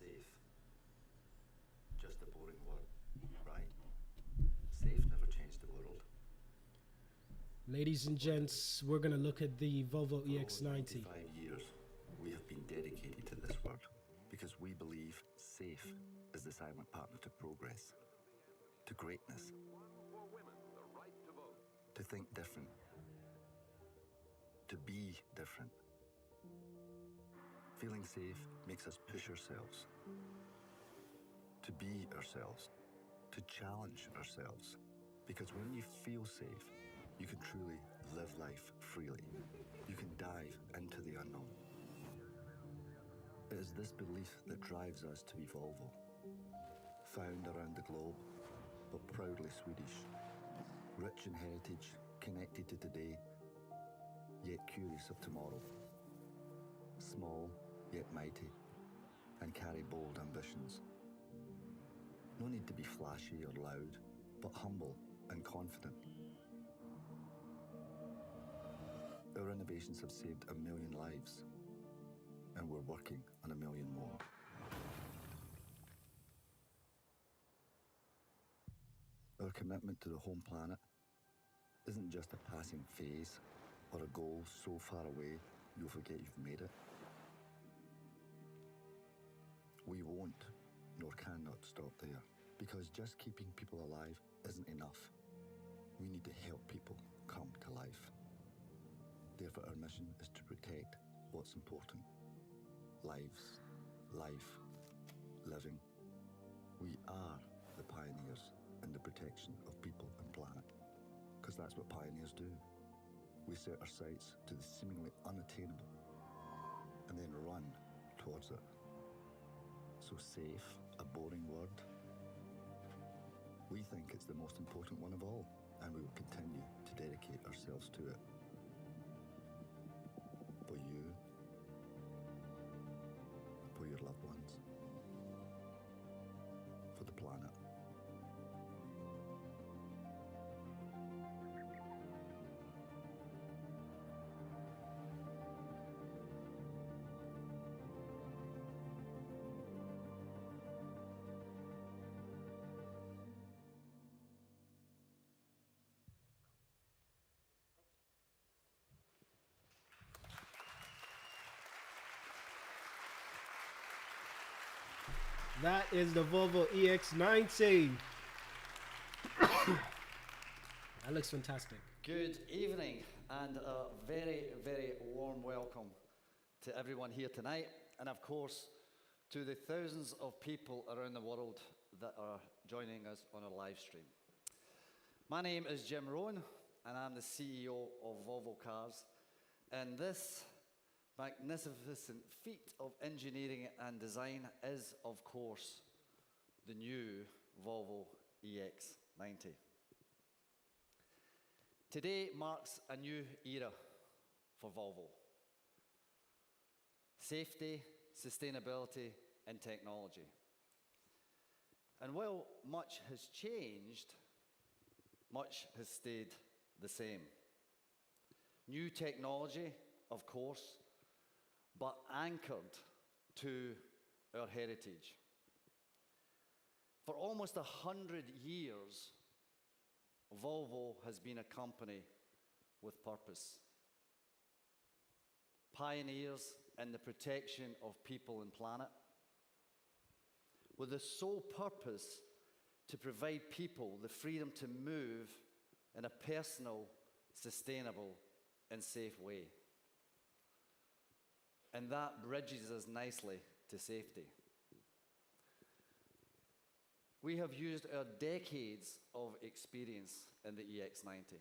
Safe. Just a boring word, right? Safe never changed the world. Ladies and gents, we're going to look at the Volvo EX90. For over 25 years, we have been dedicated to this word because we believe safe is the silent partner to progress, to greatness, to think different, to be different. Feeling safe makes us push ourselves, to be ourselves, to challenge ourselves. Because when you feel safe, you can truly live life freely. You can dive into the unknown. It is this belief that drives us to be Volvo. Found around the globe, but proudly Swedish. Rich in heritage, connected to today, yet curious of tomorrow. Small, yet mighty, and carry bold ambitions. No need to be flashy or loud, but humble and confident. Our innovations have saved 1 million lives, and we're working on 1 million more. Our commitment to the home planet isn't just a passing phase or a goal so far away you'll forget you've made it. We won't, nor cannot stop there, because just keeping people alive isn't enough. We need to help people come to life. Therefore, our mission is to protect what's important. Lives, life, living. We are the pioneers in the protection of people and planet, because that's what pioneers do. We set our sights to the seemingly unattainable and then run towards it. So safe, a boring word? We think it's the most important one of all, and we will continue to dedicate ourselves to it. For you, for your loved ones, for the planet. That is the Volvo EX90. That looks fantastic. Good evening and a very, very warm welcome to everyone here tonight, and of course to the thousands of people around the world that are joining us on our live stream. My name is Jim Rowan and I'm the CEO of Volvo Cars, and this magnificent feat of engineering and design is, of course, the new Volvo EX90. Today marks a new era for Volvo. Safety, sustainability, and technology. And while much has changed, much has stayed the same. New technology, of course, but anchored to our heritage. For almost 100 years, Volvo has been a company with purpose. Pioneers in the protection of people and planet, with the sole purpose to provide people the freedom to move in a personal, sustainable, and safe way. And that bridges us nicely to safety. We have used our decades of experience in the EX90.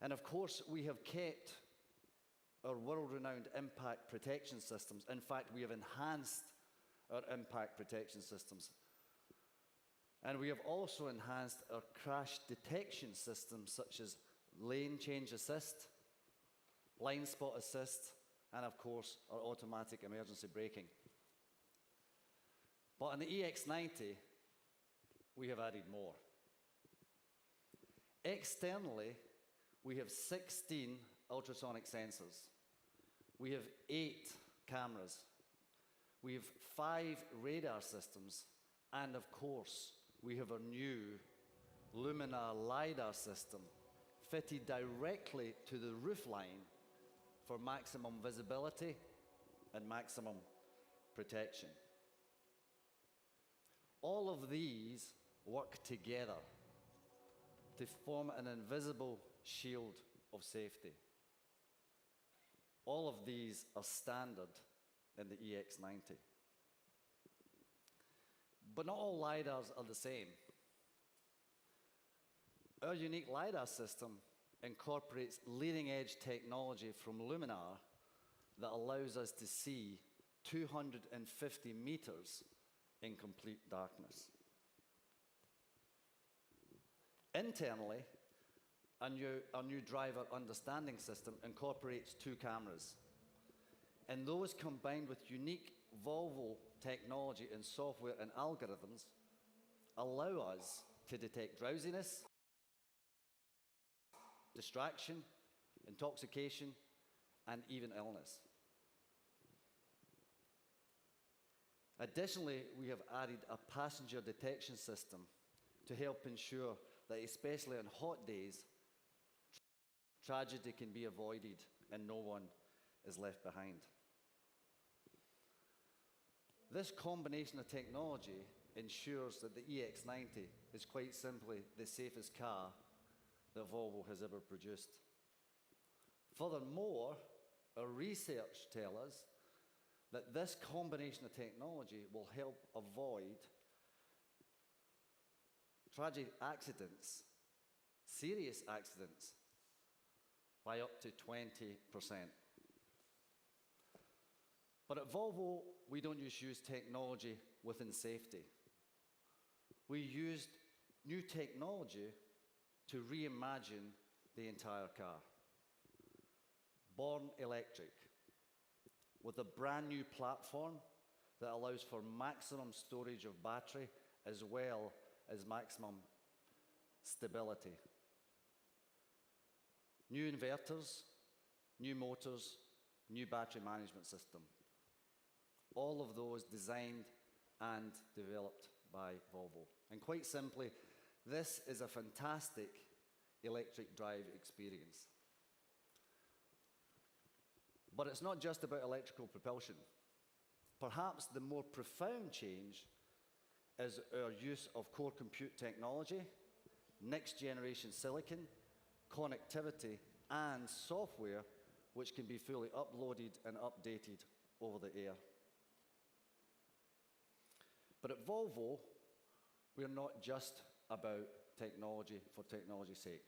And of course, we have kept our world-renowned impact protection systems. In fact, we have enhanced our impact protection systems. And we have also enhanced our crash detection systems, such as lane change assist, blind spot assist, and of course, our automatic emergency braking. But on the EX90, we have added more. Externally, we have 16 ultrasonic sensors. We have 8 cameras. We have 5 radar systems, and of course, we have our new Luminar LiDAR system fitted directly to the roofline for maximum visibility and maximum protection. All of these work together to form an invisible shield of safety. All of these are standard in the EX90. But not all LiDARs are the same. Our unique LiDAR system incorporates leading-edge technology from Luminar that allows us to see 250 meters in complete darkness. Internally, our new driver understanding system incorporates 2 cameras. And those combined with unique Volvo technology and software and algorithms allow us to detect drowsiness, distraction, intoxication, and even illness. Additionally, we have added a passenger detection system to help ensure that, especially on hot days, tragedy can be avoided and no one is left behind. This combination of technology ensures that the EX90 is quite simply the safest car that Volvo has ever produced. Furthermore, our research tells us that this combination of technology will help avoid tragic accidents, serious accidents, by up to 20%. But at Volvo, we don't just use technology within safety. We used new technology to reimagine the entire car. Born electric, with a brand new platform that allows for maximum storage of battery as well as maximum stability. New inverters, new motors, new battery management system. All of those designed and developed by Volvo. And quite simply, this is a fantastic electric drive experience. But it's not just about electrical propulsion. Perhaps the more profound change is our use of core compute technology, next generation silicon, connectivity, and software which can be fully uploaded and updated over the air. But at Volvo, we're not just about technology for technology's sake.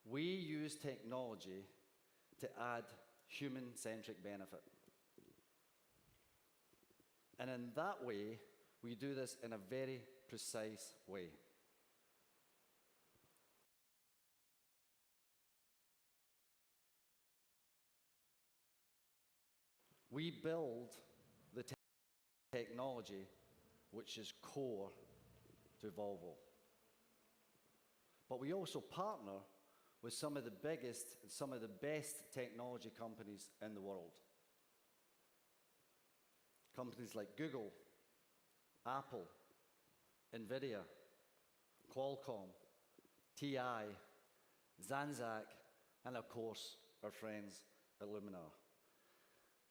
We use technology to add human-centric benefit. And in that way, we do this in a very precise way. We build the technology which is core to Volvo. But we also partner with some of the biggest and some of the best technology companies in the world. Companies like Google, Apple, NVIDIA, Qualcomm, TI, Zanzac, and of course, our friends at Luminar.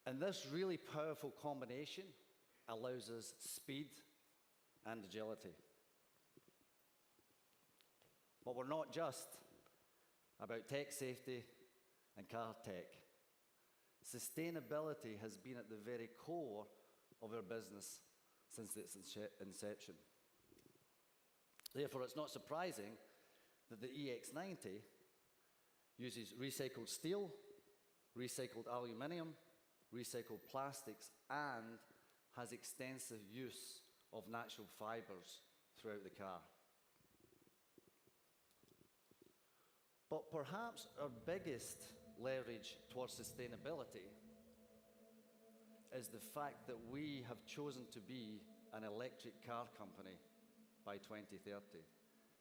And this really powerful combination allows us speed and agility. But we're not just about tech safety and car tech. Sustainability has been at the very core of our business since its inception. Therefore, it's not surprising that the EX90 uses recycled steel, recycled aluminium, recycled plastics, and has extensive use of natural fibers throughout the car. But perhaps our biggest leverage towards sustainability is the fact that we have chosen to be an electric car company by 2030,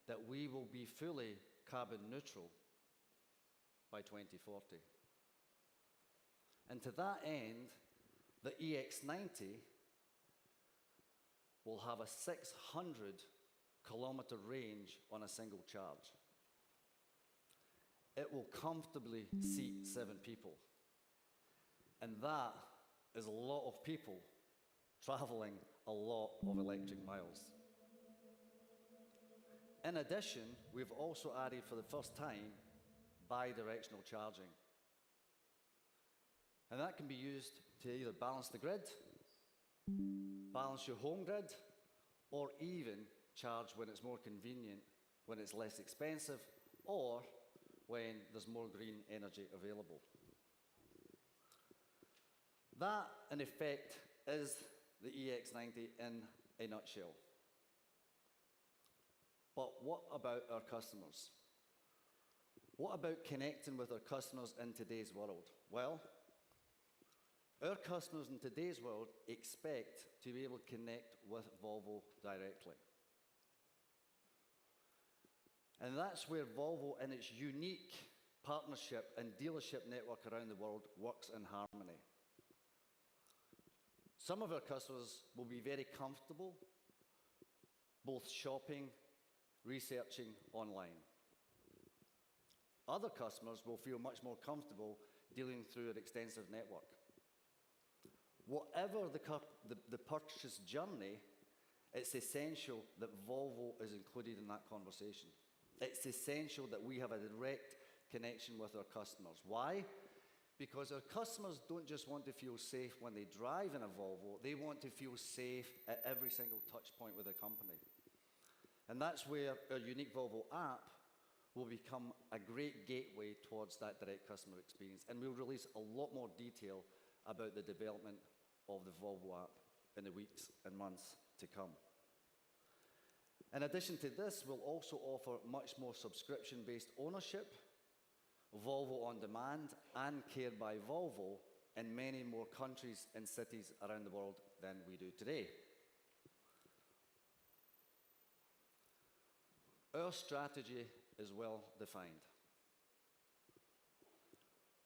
that we will be fully carbon neutral by 2040. And to that end, the EX90 will have a 600-kilometer range on a single charge. It will comfortably seat 7 people. And that is a lot of people traveling a lot of electric miles. In addition, we've also added for the first time bi-directional charging. And that can be used to either balance the grid, balance your home grid, or even charge when it's more convenient, when it's less expensive, or when there's more green energy available. That, in effect, is the EX90 in a nutshell. But what about our customers? What about connecting with our customers in today's world? Well, our customers in today's world expect to be able to connect with Volvo directly. And that's where Volvo, in its unique partnership and dealership network around the world, works in harmony. Some of our customers will be very comfortable both shopping, researching online. Other customers will feel much more comfortable dealing through an extensive network. Whatever the purchase journey, it's essential that Volvo is included in that conversation. It's essential that we have a direct connection with our customers. Why? Because our customers don't just want to feel safe when they drive in a Volvo, they want to feel safe at every single touch point with the company. And that's where our unique Volvo app will become a great gateway towards that direct customer experience. And we'll release a lot more detail about the development of the Volvo app in the weeks and months to come. In addition to this, we'll also offer much more subscription-based ownership, Volvo On Demand, and Care by Volvo in many more countries and cities around the world than we do today. Our strategy is well defined.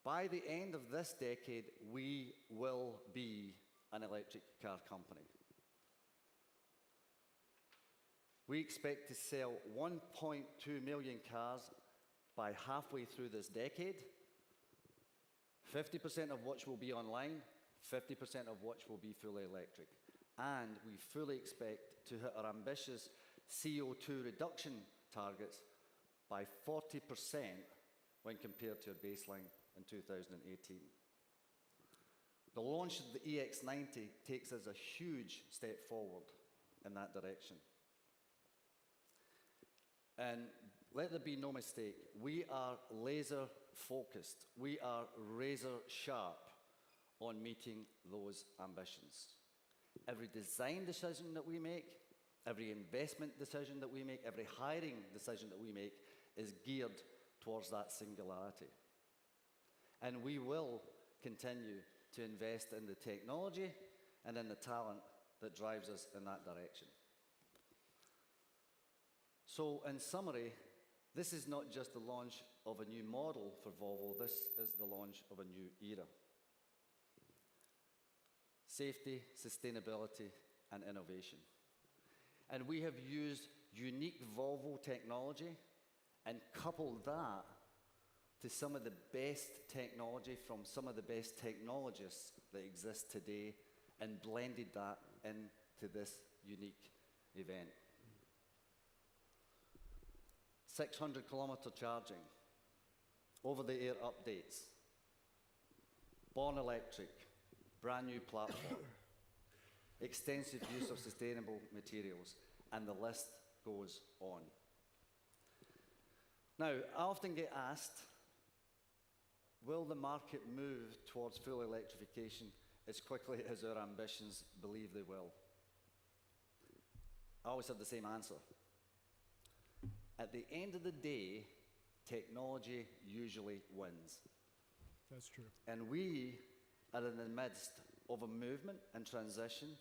By the end of this decade, we will be an electric car company. We expect to sell 1.2 million cars by halfway through this decade, 50% of which will be online, 50% of which will be fully electric. And we fully expect to hit our ambitious CO2 reduction targets by 40% when compared to our baseline in 2018. The launch of the EX90 takes us a huge step forward in that direction. And let there be no mistake, we are laser focused. We are razor sharp on meeting those ambitions. Every design decision that we make, every investment decision that we make, every hiring decision that we make is geared towards that singularity. And we will continue to invest in the technology and in the talent that drives us in that direction. So, in summary, this is not just the launch of a new model for Volvo, this is the launch of a new era. Safety, sustainability, and innovation. And we have used unique Volvo technology and coupled that to some of the best technology from some of the best technologists that exist today and blended that into this unique event. 600-kilometer charging, over-the-air updates, born electric, brand new platform, extensive use of sustainable materials, and the list goes on. Now, I often get asked, will the market move towards full electrification as quickly as our ambitions believe they will? I always have the same answer. At the end of the day, technology usually wins. That's true. And we are in the midst of a movement and transition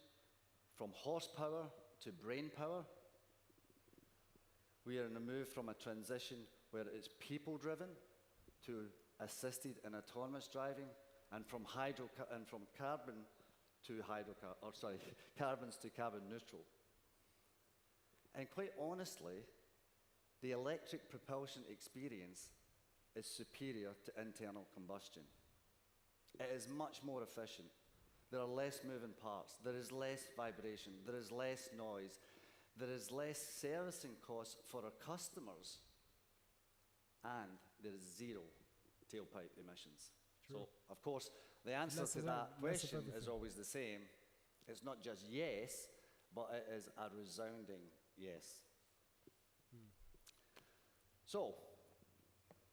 from horsepower to brain power. We are in a move from a transition where it's people-driven to assisted and autonomous driving, and from carbons to carbon neutral. And quite honestly, the electric propulsion experience is superior to internal combustion. It is much more efficient. There are less moving parts, there is less vibration, there is less noise, there is less servicing costs for our customers, and there is zero tailpipe emissions. True. So, of course, the answer Less to of that that, less of question is everything. always the same. It's not just yes, but it is a resounding yes. So,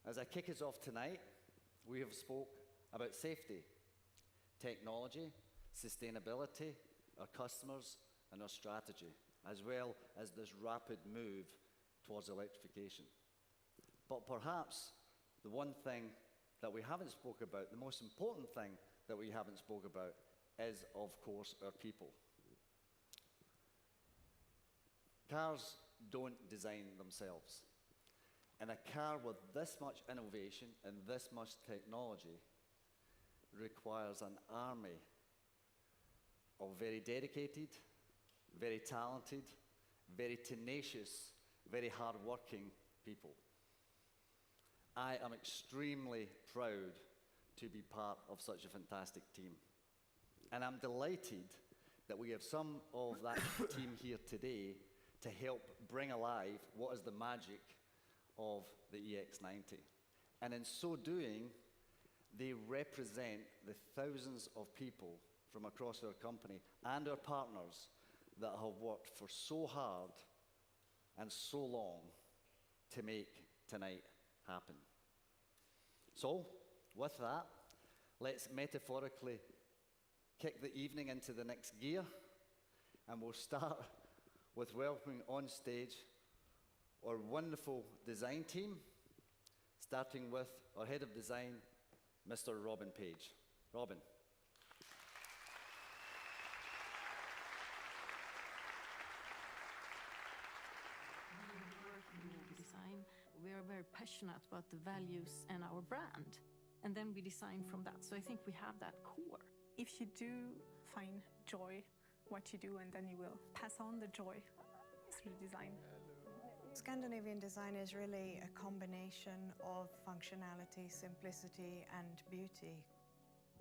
as I kick us off tonight, we have spoke about safety, technology, sustainability, our customers, and our strategy, as well as this rapid move towards electrification. But perhaps the one thing that we haven't spoke about, the most important thing that we haven't spoke about, is, of course, our people. Cars don't design themselves. And a car with this much innovation and this much technology requires an army of very dedicated, very talented, very tenacious, very hard-working people. I am extremely proud to be part of such a fantastic team. And I'm delighted that we have some of that team here today to help bring alive what is the magic of the EX90. And in so doing, they represent the thousands of people from across our company and our partners that have worked for so hard and so long to make tonight happen. So, with that, let's metaphorically kick the evening into the next gear, and we'll start with welcoming on stage our wonderful design team, starting with our head of design, Mr. Robin Page. Robin. Design, we are very passionate about the values and our brand, and then we design from that. So I think we have that core. If you do find joy what you do, and then you will pass on the joy through design. Scandinavian design is really a combination of functionality, simplicity, and beauty.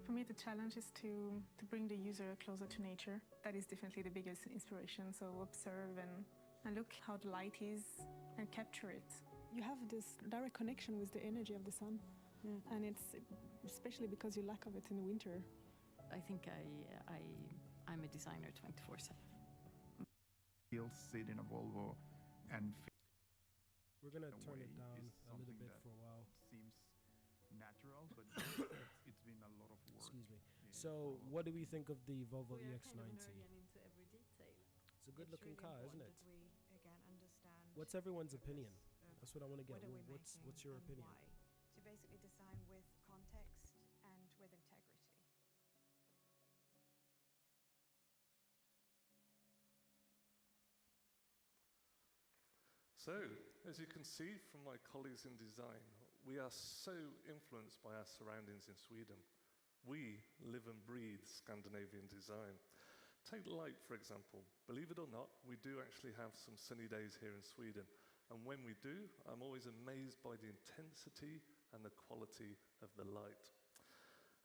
For me, the challenge is to bring the user closer to nature. That is definitely the biggest inspiration. So observe and look how the light is and capture it. You have this direct connection with the energy of the sun. And it's especially because you lack of it in the winter. I think I'm a designer 24/7. He'll sit in a Volvo and We're going to turn way it down is a little something bit that for a while. seems natural, but it's been a lot of work. Excuse me. in So, Volvo. what do we think of the Volvo We are EX90? kind of nerding into every detail. It's a good looking It's car, really isn't it? important that we, again, understand What's everyone's the purpose opinion? of That's what I want to get. what are we What's making your and opinion? why. To basically design with context and with integrity. So, as you can see from my colleagues in design, we are so influenced by our surroundings in Sweden. We live and breathe Scandinavian design. Take light, for example. Believe it or not, we do actually have some sunny days here in Sweden. And when we do, I'm always amazed by the intensity and the quality of the light.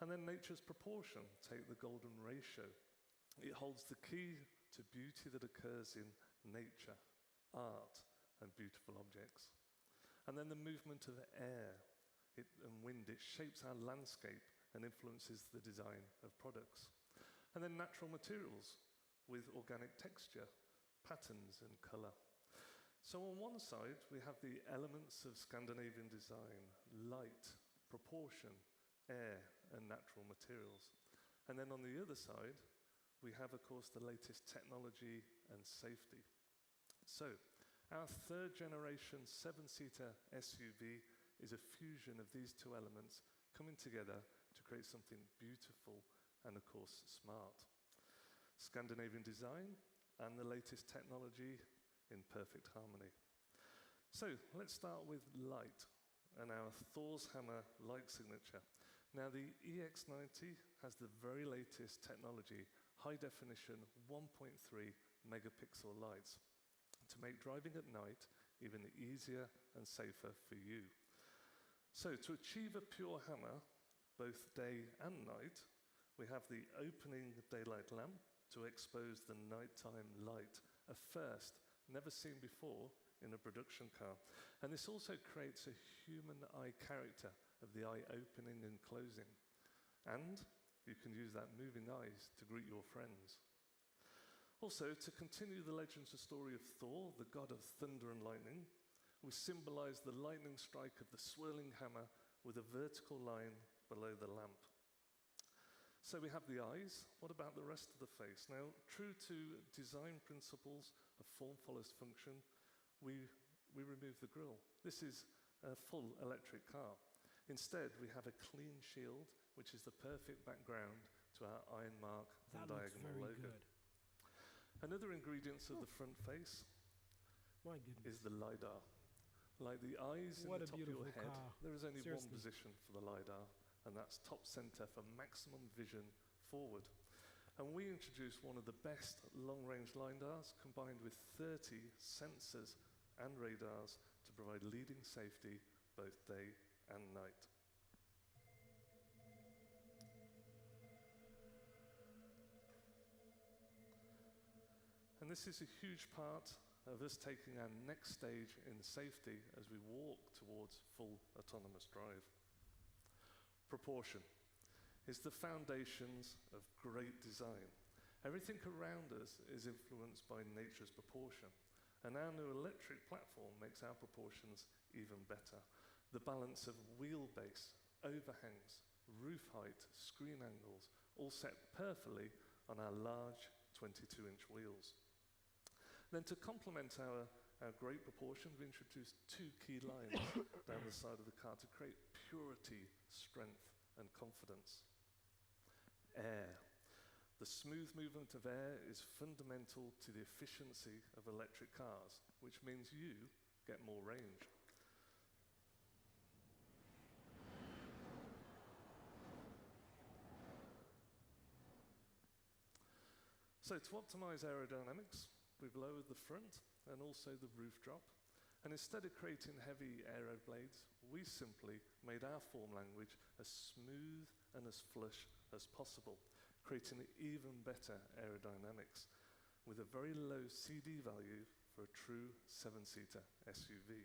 And then nature's proportion. Take the golden ratio. It holds the key to beauty that occurs in nature, art, and beautiful objects. And then the movement of air and wind, it shapes our landscape and influences the design of products. And then natural materials with organic texture, patterns, and color. So on one side, we have the elements of Scandinavian design: light, proportion, air, and natural materials. And then on the other side, we have, of course, the latest technology and safety. So, our third generation 7-seater SUV is a fusion of these two elements coming together to create something beautiful and, of course, smart. Scandinavian design and the latest technology in perfect harmony. So, let's start with light and our Thor's Hammer light signature. Now, the EX90 has the very latest technology, high definition 1.3 megapixel lights. to make driving at night even easier and safer for you. So to achieve a pure hammer, both day and night, we have the opening daylight lamp to expose the nighttime light, a first never seen before in a production car. And this also creates a human eye character of the eye opening and closing. And you can use that moving eyes to greet your friends. Also, to continue the legends and story of Thor, the god of thunder and lightning, we symbolize the lightning strike of the swirling hammer with a vertical line below the lamp. So we have the eyes. What about the rest of the face? Now, true to design principles of form follows function, we remove the grille. This is a full electric car. Instead, we have a clean shield, which is the perfect background to our iron mark and diagonal logo. Good. Another ingredient of the front face My goodness. is the LiDAR. Like the eyes in What the a top of your beautiful head, car. there is only one Seriously. position for the LiDAR, and that's top center for maximum vision forward. And we introduced one of the best long-range LiDARs combined with 30 sensors and radars to provide leading safety both day and night. And this is a huge part of us taking our next stage in safety as we walk towards full autonomous drive. Propulsion is the foundations of great design. Everything around us is influenced by nature's proportion, and our new electric platform makes our proportions even better. The balance of wheelbase, overhangs, roof height, screen angles, all set perfectly on our large 22-inch wheels. Then to complement our great proportion, we introduced two key lines down the side of the car to create purity, strength, and confidence. Air. The smooth movement of air is fundamental to the efficiency of electric cars, which means you get more range. So to optimize aerodynamics, we've lowered the front and also the roof drop. And instead of creating heavy aero blades, we simply made our form language as smooth and as flush as possible, creating even better aerodynamics with a very low CD value for a true 7-seater SUV.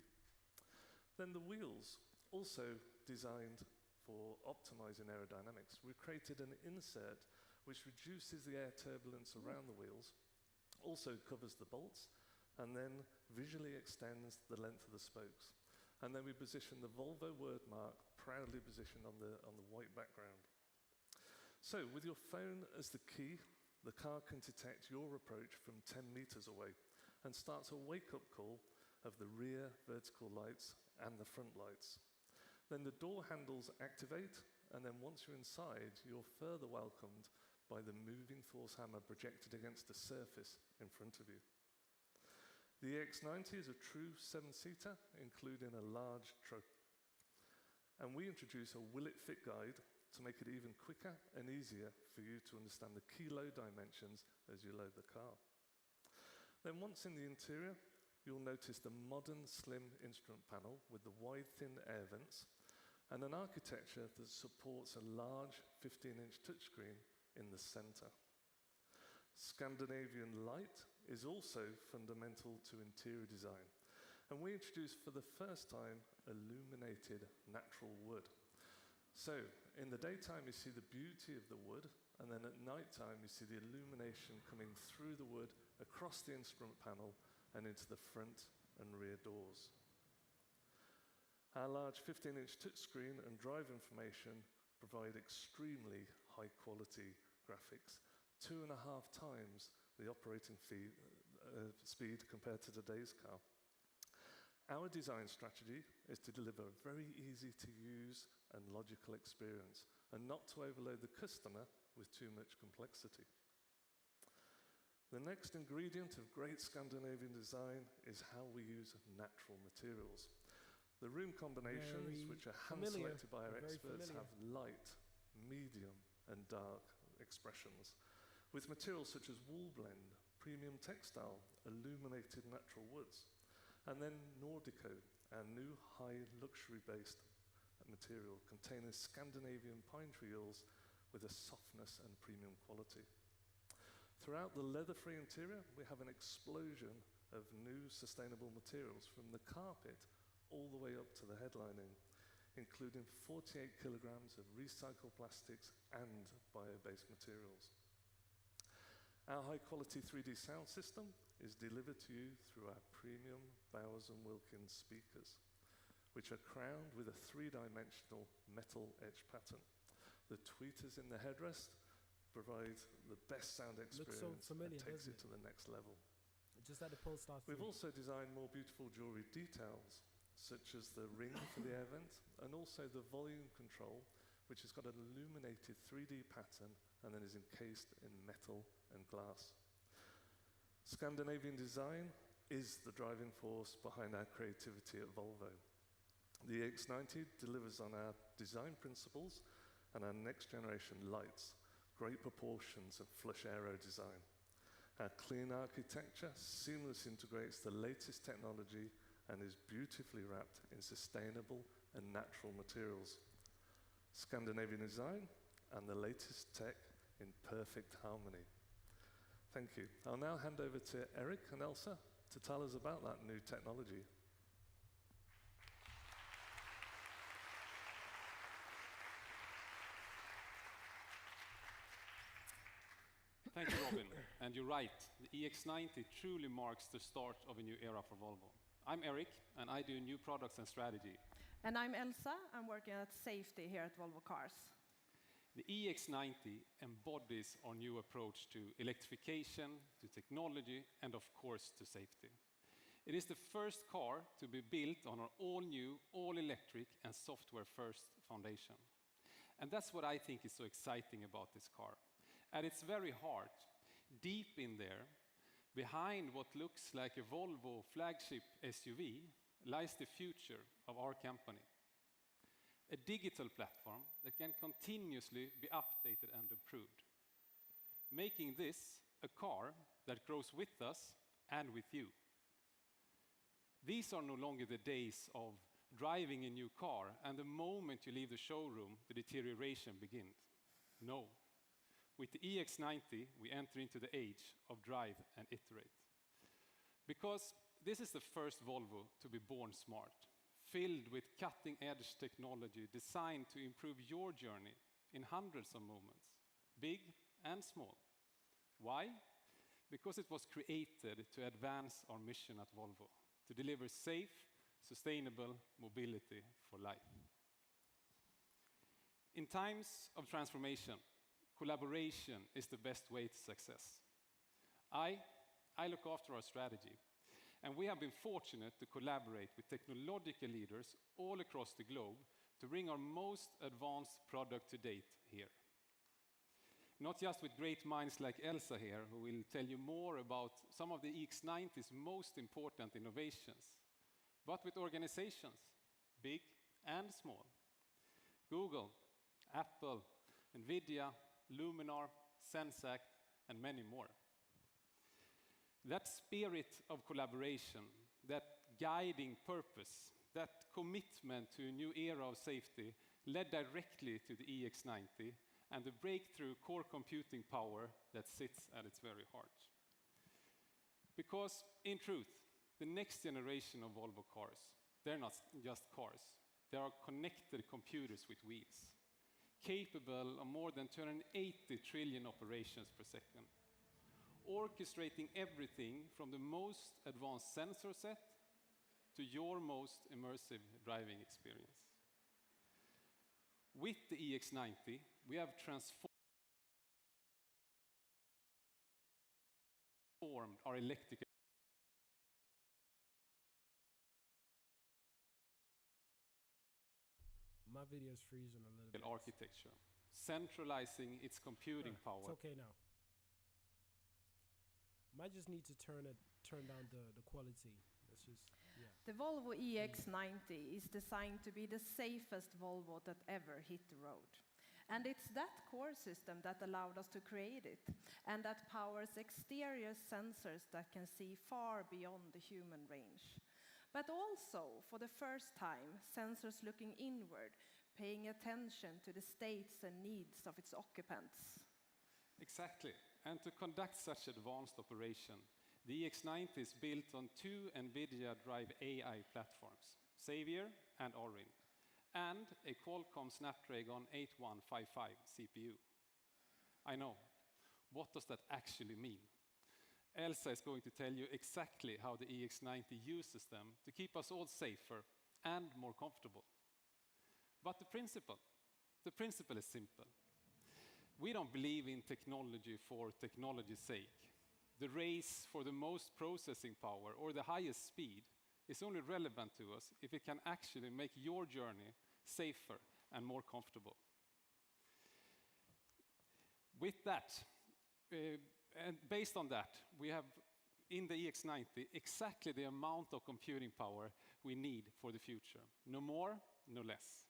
Then the wheels, also designed for optimizing aerodynamics. We've created an insert which reduces the air turbulence around the wheels, also covers the bolts, and then visually extends the length of the spokes. And then we position the Volvo wordmark proudly positioned on the white background. So with your phone as the key, the car can detect your approach from 10 meters away and starts a wake-up call of the rear vertical lights and the front lights. Then the door handles activate, and then once you're inside, you're further welcomed by the moving force hammer projected against the surface in front of you. The EX90 is a true 7-seater, including a large trunk. And we introduce a will it fit guide to make it even quicker and easier for you to understand the key load dimensions as you load the car. Then once in the interior, you'll notice the modern slim instrument panel with the wide thin air vents and an architecture that supports a large 15-inch touchscreen in the center. Scandinavian light is also fundamental to interior design, and we introduced for the first time illuminated natural wood. So in the daytime you see the beauty of the wood, and then at nighttime you see the illumination coming through the wood across the instrument panel and into the front and rear doors. Our large 15-inch touchscreen and drive information provide extremely high quality graphics, 2.5 times the operating speed compared to today's car. Our design strategy is to deliver a very easy to use and logical experience, and not to overload the customer with too much complexity. The next ingredient of great Scandinavian design is how we use natural materials. The room combinations, which are hand-selected by our experts, have light, medium, and dark expressions, with materials such as wool blend, premium textile, illuminated natural woods. And then Nordico, our new high luxury-based material containing Scandinavian pine tree oils with a softness and premium quality. Throughout the leather-free interior, we have an explosion of new sustainable materials from the carpet all the way up to the headlining, including 48 kilograms of recycled plastics and bio-based materials. Our high-quality 3D sound system is delivered to you through our premium Bowers & Wilkins speakers, which are crowned with a three-dimensional metal edge pattern. The tweeters in the headrest provide the best sound experience so familiar, and takes doesn't it to the next level. Just like the Polestar 3. We've also designed more beautiful jewelry details, such as the ring for the air vent, and also the volume control, which has got an illuminated 3D pattern and then is encased in metal and glass. Scandinavian Design is the driving force behind our creativity at Volvo. The EX90 delivers on our design principles and our next generation lights, great proportions and flush aero design. Our clean architecture seamlessly integrates the latest technology and is beautifully wrapped in sustainable and natural materials. Scandinavian Design and the latest tech in perfect harmony. Thank you. I'll now hand over to Eric and Elsa to tell us about that new technology. Thank you, Robin. And you're right, the EX90 truly marks the start of a new era for Volvo. I'm Eric, and I do new products and strategy. And I'm Elsa. I'm working at safety here at Volvo Cars. The EX90 embodies our new approach to electrification, to technology, and of course to safety. It is the first car to be built on our all-new, all-electric and software-first foundation. And that's what I think is so exciting about this car. At its very heart, deep in there, behind what looks like a Volvo flagship SUV, lies the future of our company. A digital platform that can continuously be updated and improved, making this a car that grows with us and with you. These are no longer the days of driving a new car and the moment you leave the showroom, the deterioration begins. No. With the EX90, we enter into the age of drive and iterate. Because this is the first Volvo to be born smart, filled with cutting-edge technology designed to improve your journey in hundreds of moments, big and small. Why? Because it was created to advance our mission at Volvo, to deliver safe, sustainable mobility for life. In times of transformation, collaboration is the best way to success. I look after our strategy, and we have been fortunate to collaborate with technological leaders all across the globe to bring our most advanced product to date here. Not just with great minds like Elsa here, who will tell you more about some of the EX90's most important innovations, but with organizations, big and small. Google, Apple, NVIDIA, Luminar, Sensact, and many more. That spirit of collaboration, that guiding purpose, that commitment to a new era of safety led directly to the EX90 and the breakthrough core computing power that sits at its very heart. Because, in truth, the next generation of Volvo cars, they're not just cars. They are connected computers with wheels, capable of more than 280 trillion operations per second, orchestrating everything from the most advanced sensor set to your most immersive driving experience. With the EX90, we have transformed our electric My video is freezing a little bit. architecture, centralizing its computing power. It's okay now. Might just need to turn down the quality. It's just, yeah. The Volvo EX90 is designed to be the safest Volvo that ever hit the road. And it's that core system that allowed us to create it, and that powers exterior sensors that can see far beyond the human range. But also, for the first time, sensors looking inward, paying attention to the states and needs of its occupants. Exactly. And to conduct such advanced operation, the EX90 is built on two NVIDIA Drive AI platforms, Xavier and Orin, and a Qualcomm Snapdragon 8155 CPU. I know. What does that actually mean? Elsa is going to tell you exactly how the EX90 uses them to keep us all safer and more comfortable. But the principle is simple. We don't believe in technology for technology's sake. The race for the most processing power or the highest speed is only relevant to us if it can actually make your journey safer and more comfortable. With that, and based on that, we have in the EX90 exactly the amount of computing power we need for the future. No more, no less.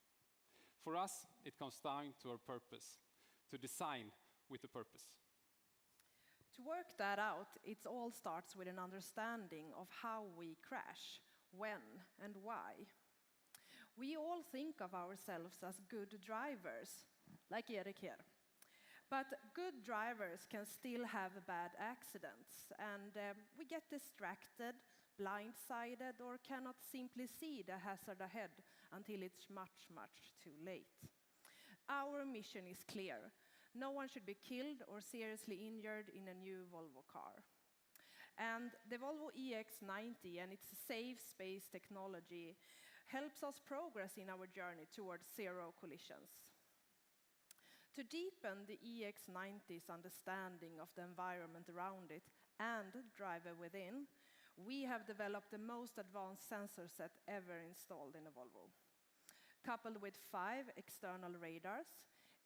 For us, it comes down to our purpose, to design with a purpose. To work that out, it all starts with an understanding of how we crash, when and why. We all think of ourselves as good drivers, like Erik here. But good drivers can still have bad accidents, and we get distracted, blindsided, or cannot simply see the hazard ahead until it's much, much too late. Our mission is clear. No one should be killed or seriously injured in a new Volvo car. And the Volvo EX90 and its safe space technology helps us progress in our journey towards zero collisions. To deepen the EX90's understanding of the environment around it and driver within, we have developed the most advanced sensor set ever installed in a Volvo. Coupled with 5 external radars,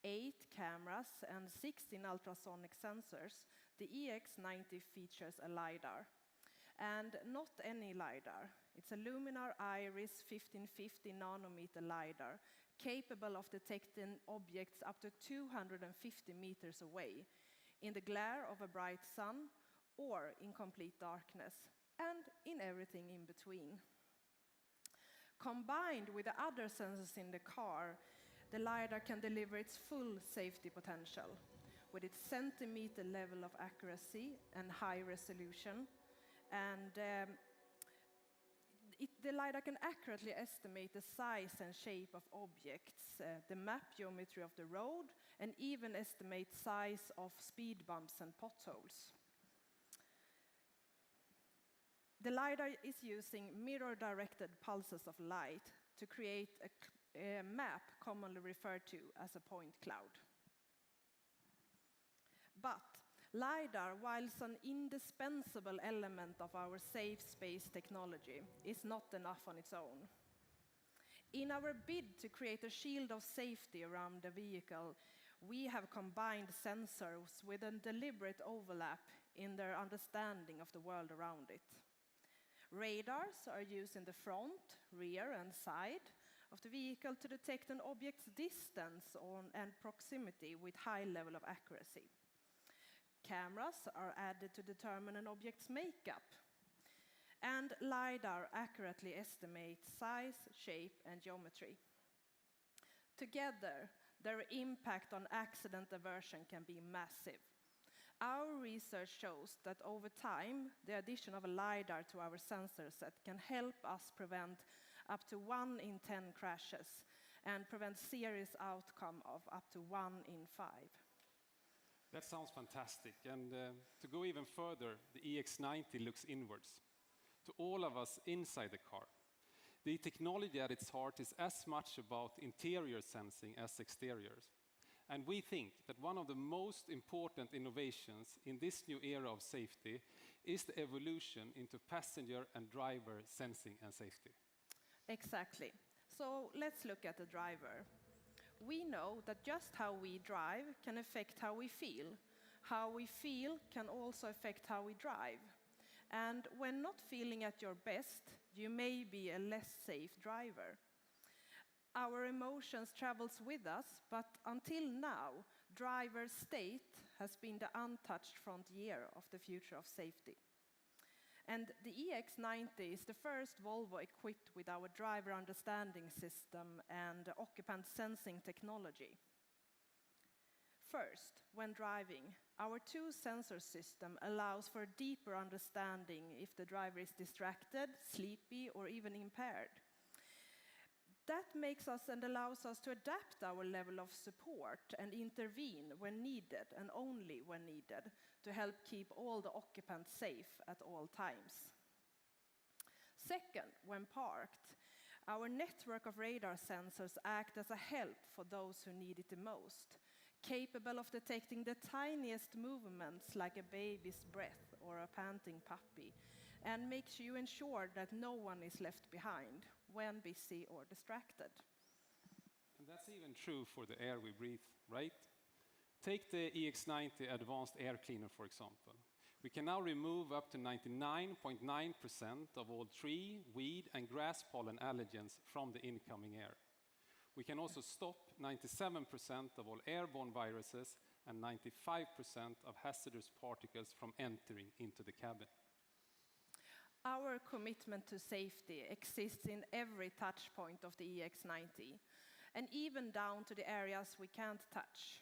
8 cameras, and 16 ultrasonic sensors, the EX90 features a LiDAR. And not any LiDAR. It's a Luminar Iris 1550 nanometer LiDAR, capable of detecting objects up to 250 meters away, in the glare of a bright sun, or in complete darkness, and in everything in between. Combined with the other sensors in the car, the LiDAR can deliver its full safety potential, with its centimeter level of accuracy and high resolution. And the LiDAR can accurately estimate the size and shape of objects, the map geometry of the road, and even estimate size of speed bumps and potholes. The LiDAR is using mirror-directed pulses of light to create a map commonly referred to as a point cloud. But LiDAR, whilst an indispensable element of our safe space technology, is not enough on its own. In our bid to create a shield of safety around the vehicle, we have combined sensors with a deliberate overlap in their understanding of the world around it. Radars are used in the front, rear, and side of the vehicle to detect an object's distance and proximity with high level of accuracy. Cameras are added to determine an object's makeup. And LiDAR accurately estimates size, shape, and geometry. Together, their impact on accident aversion can be massive. Our research shows that over time, the addition of a LiDAR to our sensor set can help us prevent up to 1 in 10 crashes and prevent serious outcome of up to 1 in 5. That sounds fantastic. And to go even further, the EX90 looks inwards, to all of us inside the car. The technology at its heart is as much about interior sensing as exteriors. And we think that one of the most important innovations in this new era of safety is the evolution into passenger and driver sensing and safety. Exactly. So let's look at the driver. We know that just how we drive can affect how we feel. How we feel can also affect how we drive. And when not feeling at your best, you may be a less safe driver. our emotions travels with us, but until now, driver's state has been the untouched frontier of the future of safety. And the EX90 is the first Volvo equipped with our driver understanding system and occupant sensing technology. First, when driving, our two sensor system allows for a deeper understanding if the driver is distracted, sleepy, or even impaired. That makes us and allows us to adapt our level of support and intervene when needed, and only when needed, to help keep all the occupants safe at all times. Second, when parked, our network of radar sensors act as a help for those who need it the most, capable of detecting the tiniest movements like a baby's breath or a panting puppy, and makes you ensure that no one is left behind when busy or distracted. And that's even true for the air we breathe, right? Take the EX90 Advanced Air Cleaner, for example. We can now remove up to 99.9% of all tree, weed, and grass pollen allergens from the incoming air. We can also stop 97% of all airborne viruses and 95% of hazardous particles from entering into the cabin. Our commitment to safety exists in every touch point of the EX90, and even down to the areas we can't touch.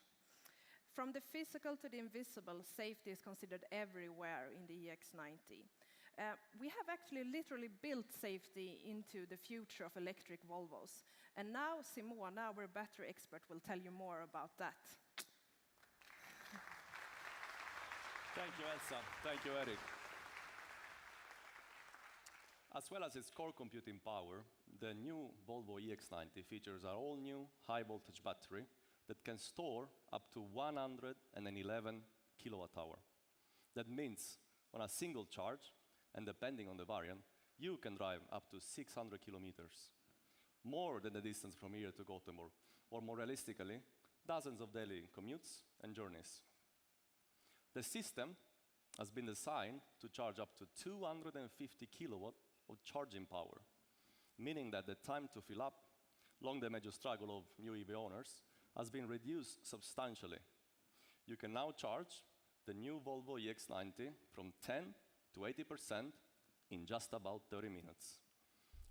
From the physical to the invisible, safety is considered everywhere in the EX90. We have actually literally built safety into the future of electric Volvos. And now Simone, our battery expert, will tell you more about that. Thank you, Elsa. Thank you, Eric. As well as its core computing power, the new Volvo EX90 features our all-new high-voltage battery that can store up to 111 kilowatt-hour. That means on a single charge, and depending on the variant, you can drive up to 600 kilometers, more than the distance from here to Gothenburg, or more realistically, dozens of daily commutes and journeys. The system has been designed to charge up to 250 kilowatt of charging power, meaning that the time to fill up, long the major struggle of new EV owners, has been reduced substantially. You can now charge the new Volvo EX90 from 10 to 80% in just about 30 minutes.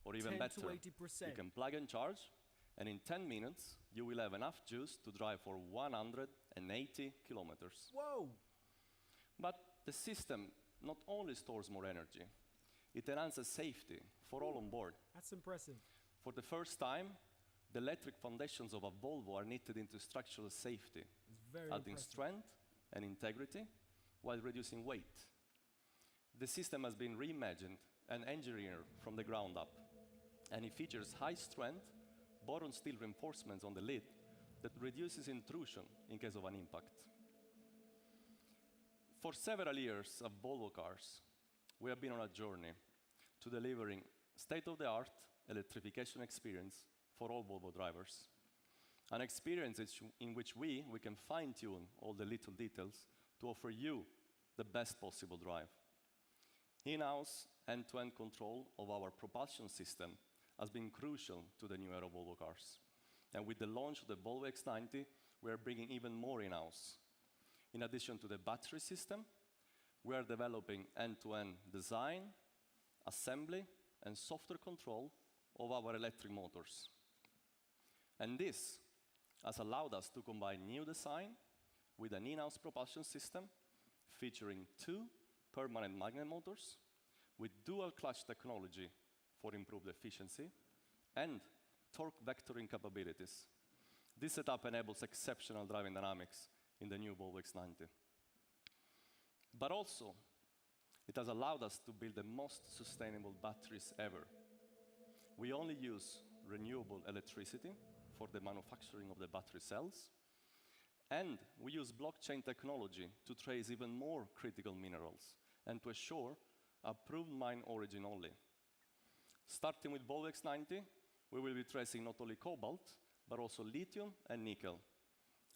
Or even 10 better, to 80%. you can plug and charge, and in 10 minutes, you will have enough juice to drive for 180 kilometers. Whoa! But the system not only stores more energy, it enhances safety for all on board. That's impressive. For the first time, the electric foundations of a Volvo are knitted into structural safety, It's very adding impressive. strength and integrity while reducing weight. The system has been reimagined and engineered from the ground up, and it features high-strength boron steel reinforcements on the lid that reduces intrusion in case of an impact. For several years of Volvo cars, we have been on a journey to delivering state-of-the-art electrification experience for all Volvo drivers. An experience in which we can fine-tune all the little details to offer you the best possible drive. In-house end-to-end control of our propulsion system has been crucial to the new era of Volvo cars. And with the launch of the Volvo EX90, we are bringing even more in-house. In addition to the battery system, we are developing end-to-end design, assembly, and software control of our electric motors. And this has allowed us to combine new design with an in-house propulsion system featuring 2 permanent magnet motors with dual clutch technology for improved efficiency and torque vectoring capabilities. This setup enables exceptional driving dynamics in the new Volvo EX90. But also, it has allowed us to build the most sustainable batteries ever. We only use renewable electricity for the manufacturing of the battery cells, and we use blockchain technology to trace even more critical minerals and to assure approved mine origin only. Starting with Volvo EX90, we will be tracing not only cobalt, but also lithium and nickel.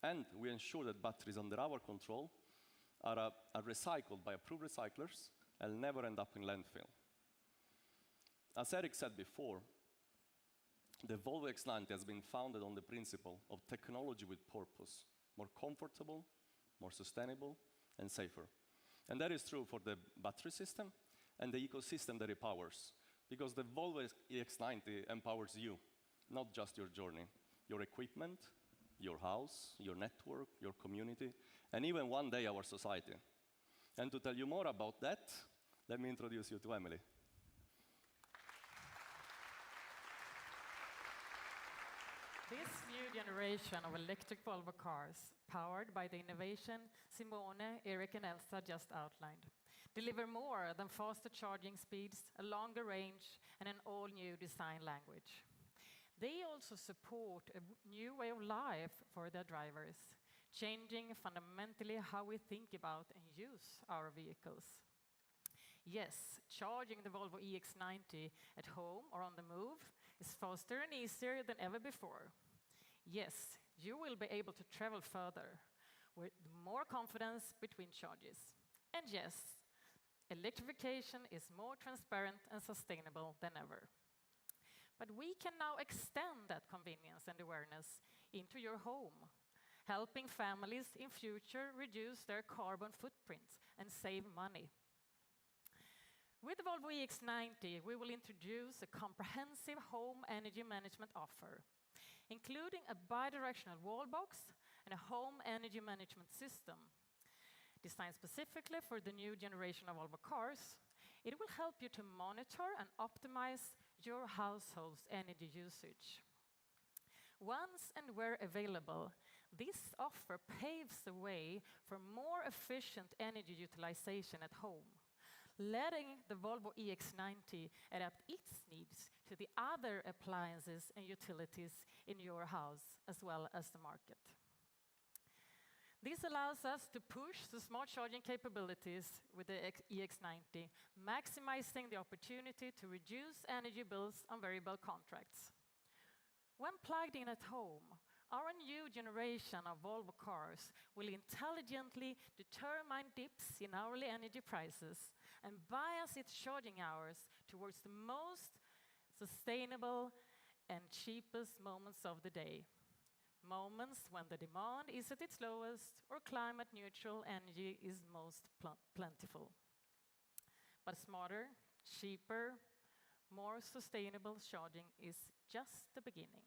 And we ensure that batteries under our control are recycled by approved recyclers and never end up in landfill. As Eric said before, The Volvo EX90 has been founded on the principle of technology with purpose, more comfortable, more sustainable, and safer. And that is true for the battery system and the ecosystem that it powers, because the Volvo EX90 empowers you, not just your journey, your equipment, your house, your network, your community, and even one day our society. And to tell you more about that, let me introduce you to Emily. This new generation of electric Volvo cars, powered by the innovation Simone, Eric, and Elsa just outlined, deliver more than faster charging speeds, a longer range, and an all-new design language. They also support a new way of life for their drivers, changing fundamentally how we think about and use our vehicles. Yes, charging the Volvo EX90 at home or on the move is faster and easier than ever before. Yes, you will be able to travel further with more confidence between charges. And yes, electrification is more transparent and sustainable than ever. But we can now extend that convenience and awareness into your home, helping families in future reduce their carbon footprints and save money. With the Volvo EX90, we will introduce a comprehensive home energy management offer, including a bi-directional wall box and a home energy management system. Designed specifically for the new generation of Volvo cars, it will help you to monitor and optimize your household's energy usage. Once and where available, this offer paves the way for more efficient energy utilization at home, letting the Volvo EX90 adapt its needs to the other appliances and utilities in your house, as well as the market. This allows us to push the smart charging capabilities with the EX90, maximizing the opportunity to reduce energy bills on variable contracts. When plugged in at home, our new generation of Volvo cars will intelligently determine dips in hourly energy prices and bias its charging hours towards the most sustainable and cheapest moments of the day. Moments when the demand is at its lowest or climate-neutral energy is most plentiful. But smarter, cheaper, more sustainable charging is just the beginning.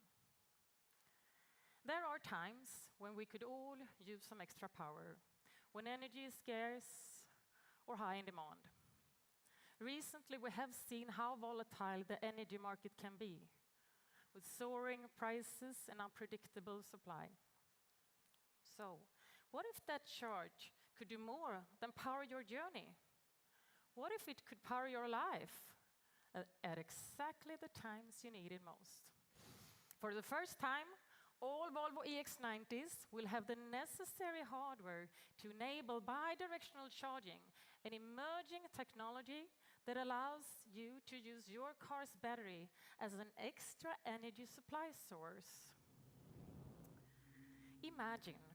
There are times when we could all use some extra power, when energy is scarce or high in demand. Recently, we have seen how volatile the energy market can be, with soaring prices and unpredictable supply. So, what if that charge could do more than power your journey? What if it could power your life at exactly the times you need it most? For the first time, all Volvo EX90s will have the necessary hardware to enable bi-directional charging, an emerging technology that allows you to use your car's battery as an extra energy supply source. Imagine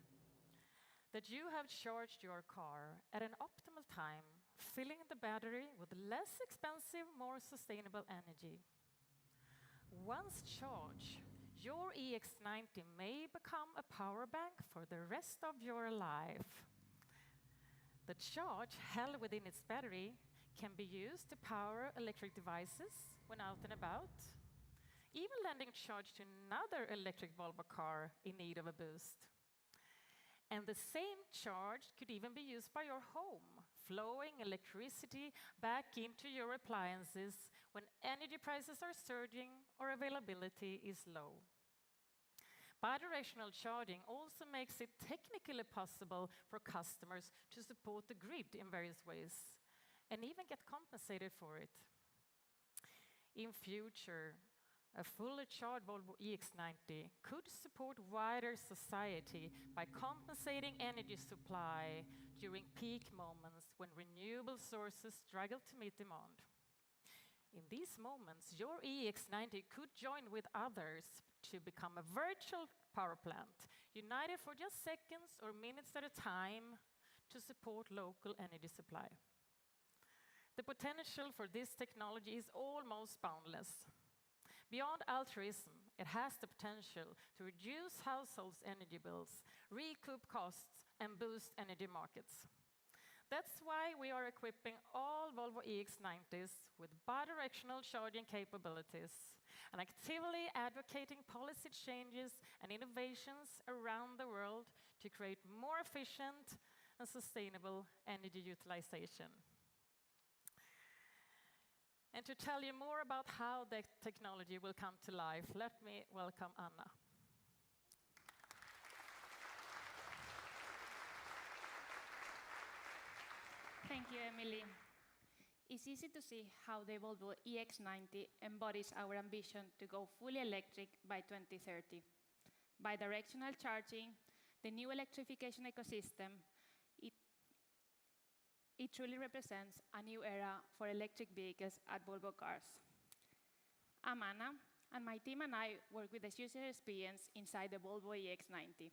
that you have charged your car at an optimal time, filling the battery with less expensive, more sustainable energy. Once charged, your EX90 may become a power bank for the rest of your life. The charge held within its battery can be used to power electric devices when out and about, even lending charge to another electric Volvo car in need of a boost. And the same charge could even be used by your home, flowing electricity back into your appliances when energy prices are surging or availability is low. Bi-directional charging also makes it technically possible for customers to support the grid in various ways and even get compensated for it. In future, a fully charged Volvo EX90 could support wider society by compensating energy supply during peak moments when renewable sources struggle to meet demand. In these moments, your EX90 could join with others to become a virtual power plant, united for just seconds or minutes at a time to support local energy supply. The potential for this technology is almost boundless. Beyond altruism it has the potential to reduce households' energy bills, recoup costs, and boost energy markets. That's why we are equipping all Volvo EX90s with bi-directional charging capabilities and actively advocating policy changes and innovations around the world to create more efficient and sustainable energy utilization. And to tell you more about how the technology will come to life, let me welcome Anna. Thank you, Emily. It's easy to see how the Volvo EX90 embodies our ambition to go fully electric by 2030. Bi-directional charging, the new electrification ecosystem, it truly represents a new era for electric vehicles at Volvo Cars. I'm Anna, and my team and I work with the user experience inside the Volvo EX90.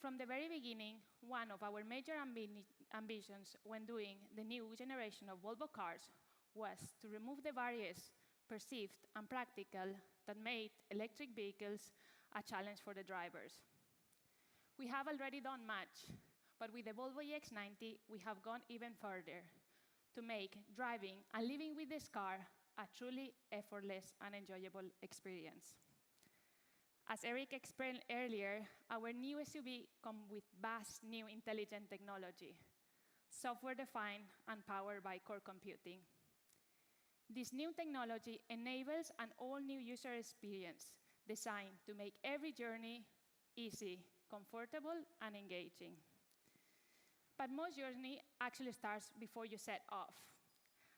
From the very beginning, one of our major ambitions when doing the new generation of Volvo cars was to remove the barriers, perceived and practical, that made electric vehicles a challenge for the drivers. We have already done much, but with the Volvo EX90, we have gone even further to make driving and living with this car a truly effortless and enjoyable experience. As Eric explained earlier, our new SUV comes with vast new intelligent technology, software-defined and powered by core computing. This new technology enables an all-new user experience designed to make every journey easy, comfortable, and engaging. But most journey actually starts before you set off.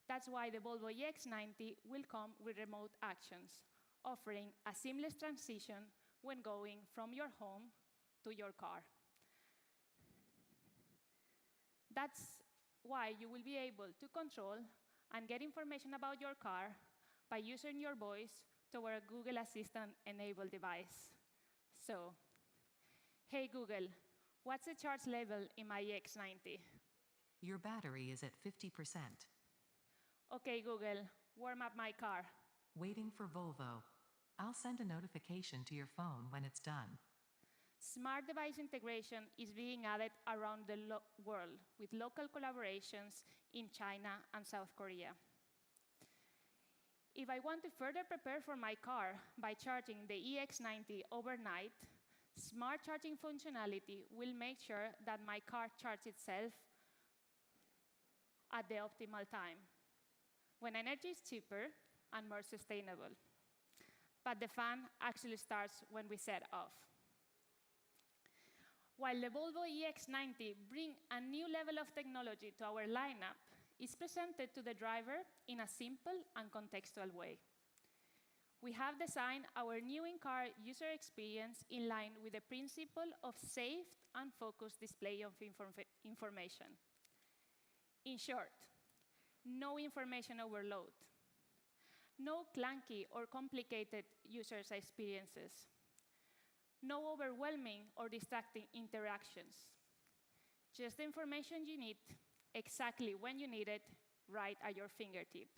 That's why the Volvo EX90 will come with remote actions, offering a seamless transition when going from your home to your car. That's why you will be able to control and get information about your car by using your voice toward a Google Assistant-enabled device. So, hey Google, what's the charge level in my EX90? Your battery is at 50%. Okay, Google, warm up my car. Waiting for Volvo. I'll send a notification to your phone when it's done. Smart device integration is being added around the world with local collaborations in China and South Korea. If I want to further prepare for my car by charging the EX90 overnight, smart charging functionality will make sure that my car charges itself at the optimal time, when energy is cheaper and more sustainable. But the fun actually starts when we set off. While the Volvo EX90 brings a new level of technology to our lineup, it's presented to the driver in a simple and contextual way. We have designed our new in-car user experience in line with the principle of safe and focused display of information. In short, no information overload, no clunky or complicated user experiences, no overwhelming or distracting interactions, just the information you need exactly when you need it, right at your fingertip.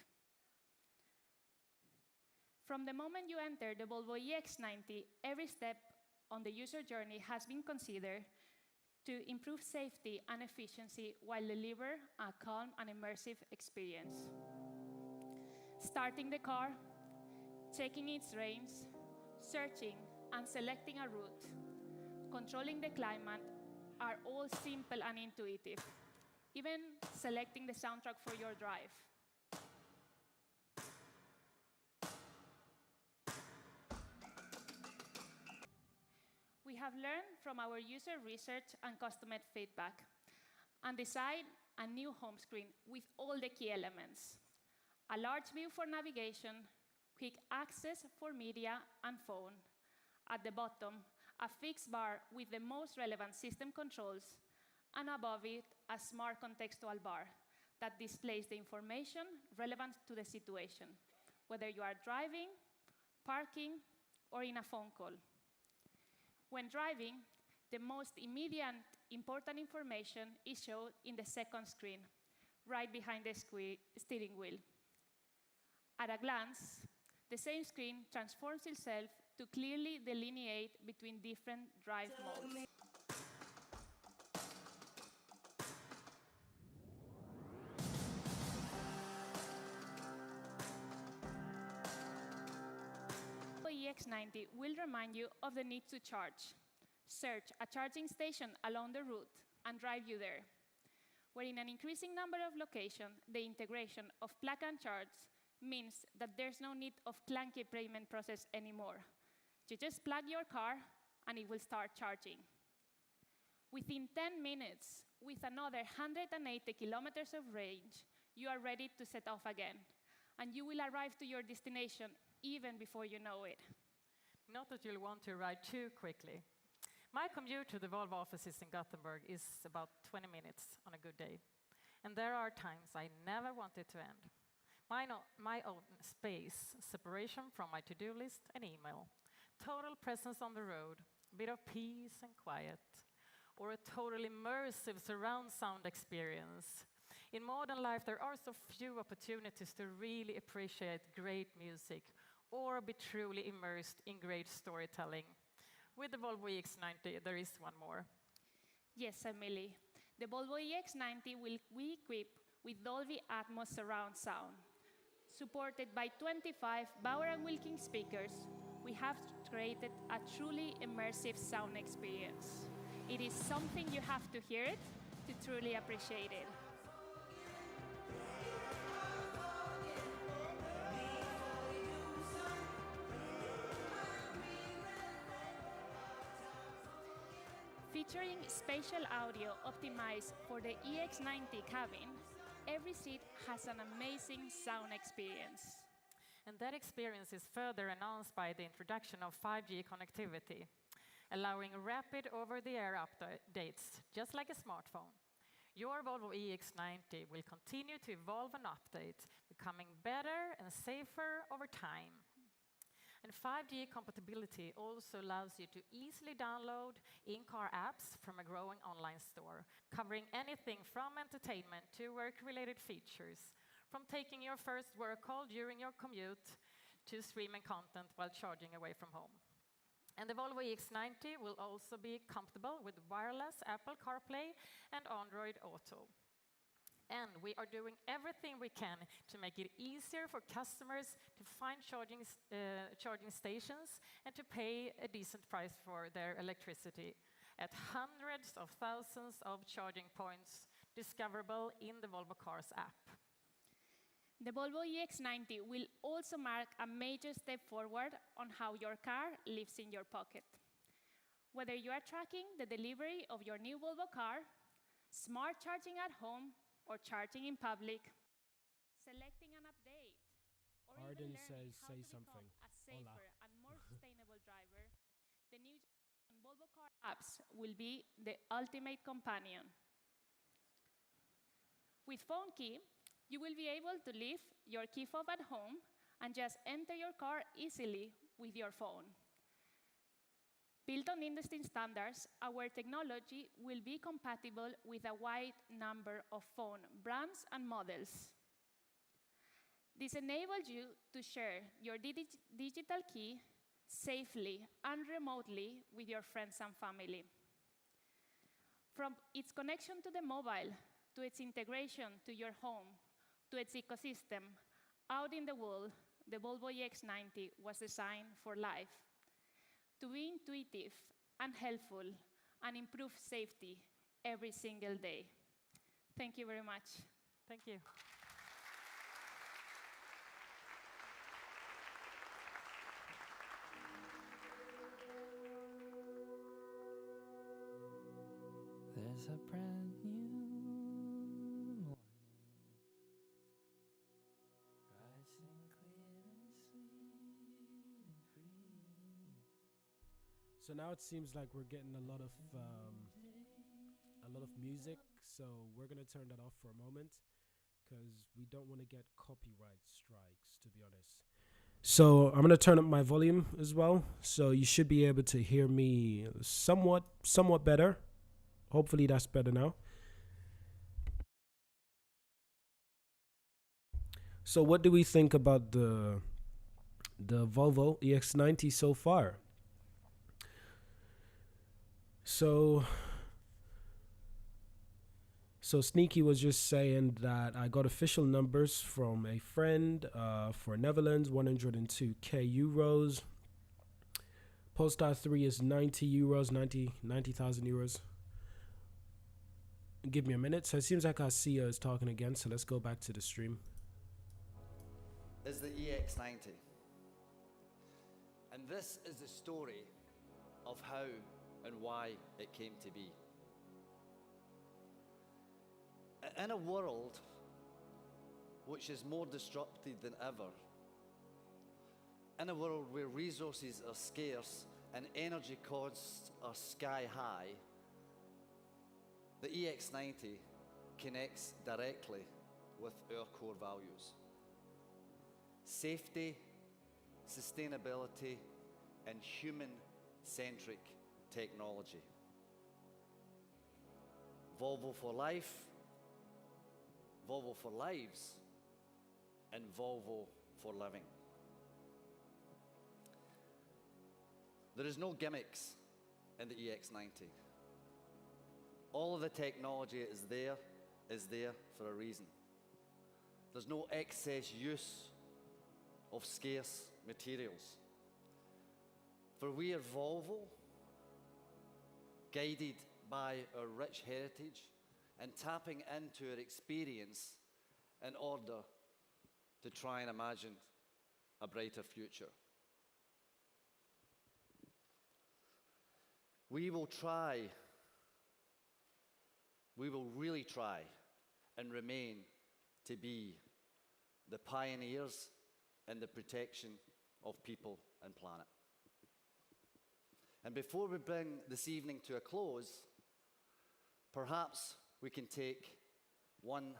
From the moment you enter the Volvo EX90, every step on the user journey has been considered to improve safety and efficiency while delivering a calm and immersive experience. Starting the car, checking its reins, searching and selecting a route, controlling the climate are all simple and intuitive. Even selecting the soundtrack for your drive. We have learned from our user research and customer feedback and designed a new home screen with all the key elements. A large view for navigation, quick access for media and phone. At the bottom, a fixed bar with the most relevant system controls, and above it, a smart contextual bar that displays the information relevant to the situation, whether you are driving, parking, or in a phone call. When driving, the most immediate important information is shown in the second screen, right behind the steering wheel. At a glance, The same screen transforms itself to clearly delineate between different drive modes. Volvo EX90 will remind you of the need to charge. Search a charging station along the route and drive you there. Where in an increasing number of locations, the integration of plug and charge means that there's no need of clunky payment process anymore. You just plug your car and it will start charging. Within 10 minutes, with another 180 kilometers of range, you are ready to set off again. And you will arrive to your destination even before you know it. Not that you'll want to arrive too quickly. My commute to the Volvo offices in Gothenburg is about 20 minutes on a good day. And there are times I never want it to end. My own space, separation from my to-do list and email, total presence on the road, a bit of peace and quiet, or a totally immersive surround sound experience. In modern life, there are so few opportunities to really appreciate great music or be truly immersed in great storytelling. With the Volvo EX90, there is one more. Yes, Emily. The Volvo EX90 will be equipped with Dolby Atmos surround sound. Supported by 25 Bauer & Wilkins speakers, we have created a truly immersive sound experience. It is something you have to hear it to truly appreciate it. Featuring spatial audio optimized for the EX90 cabin, every seat has an amazing sound experience. And that experience is further enhanced by the introduction of 5G connectivity, allowing rapid over-the-air updates, just like a smartphone. Your Volvo EX90 will continue to evolve and update, becoming better and safer over time. And 5G compatibility also allows you to easily download in-car apps from a growing online store, covering anything from entertainment to work-related features, from taking your first work call during your commute to streaming content while charging away from home. And the Volvo EX90 will also be compatible with wireless Apple CarPlay and Android Auto. And we are doing everything we can to make it easier for customers to find charging stations and to pay a decent price for their electricity at hundreds of thousands of charging points discoverable in the Volvo Cars app. The Volvo EX90 will also mark a major step forward on how your car lives in your pocket. Whether you are tracking the delivery of your new Volvo car, smart charging at home, or charging in public, selecting an update, or Arden even learning says, how say to something. become a safer Hola. and more sustainable driver, the new Volvo car apps will be the ultimate companion. With Phone Key, you will be able to leave your key fob at home and just enter your car easily with your phone. Built on industry standards, our technology will be compatible with a wide number of phone brands and models. This enables you to share your digital key safely and remotely with your friends and family. From its connection to the mobile, to its integration to your home, to its ecosystem, out in the world, the Volvo EX90 was designed for life. To be intuitive and helpful and improve safety every single day. Thank you very much. Thank you. There's a brand new morning, rising clear and sweet and free. So now it seems like we're getting a lot of music. So we're gonna turn that off for a moment because we don't want to get copyright strikes, to be honest. So I'm gonna turn up my volume as well, so you should be able to hear me somewhat better. Hopefully that's better now. So what do we think about the the Volvo EX90 so far. So Sneaky was just saying that I got official numbers from a friend for Netherlands, 102k euros. Polestar 3 is 90 euros, 90,000 euros. Give me a minute. So it seems like our CEO is talking again, so let's go back to the stream. Is the EX90. And this is the story of how and why it came to be. In a world which is more disrupted than ever, in a world where resources are scarce and energy costs are sky high, the EX90 connects directly with our core values. Safety, sustainability, and human-centric technology. Volvo for life, Volvo for lives, and Volvo for living. There is no gimmicks in the EX90. All of the technology is there for a reason. There's no excess use of scarce materials. For we are Volvo, guided by our rich heritage and tapping into our experience in order to try and imagine a brighter future. We will really try and remain to be the pioneers in the protection of people and planet. And before we bring this evening to a close, perhaps we can take one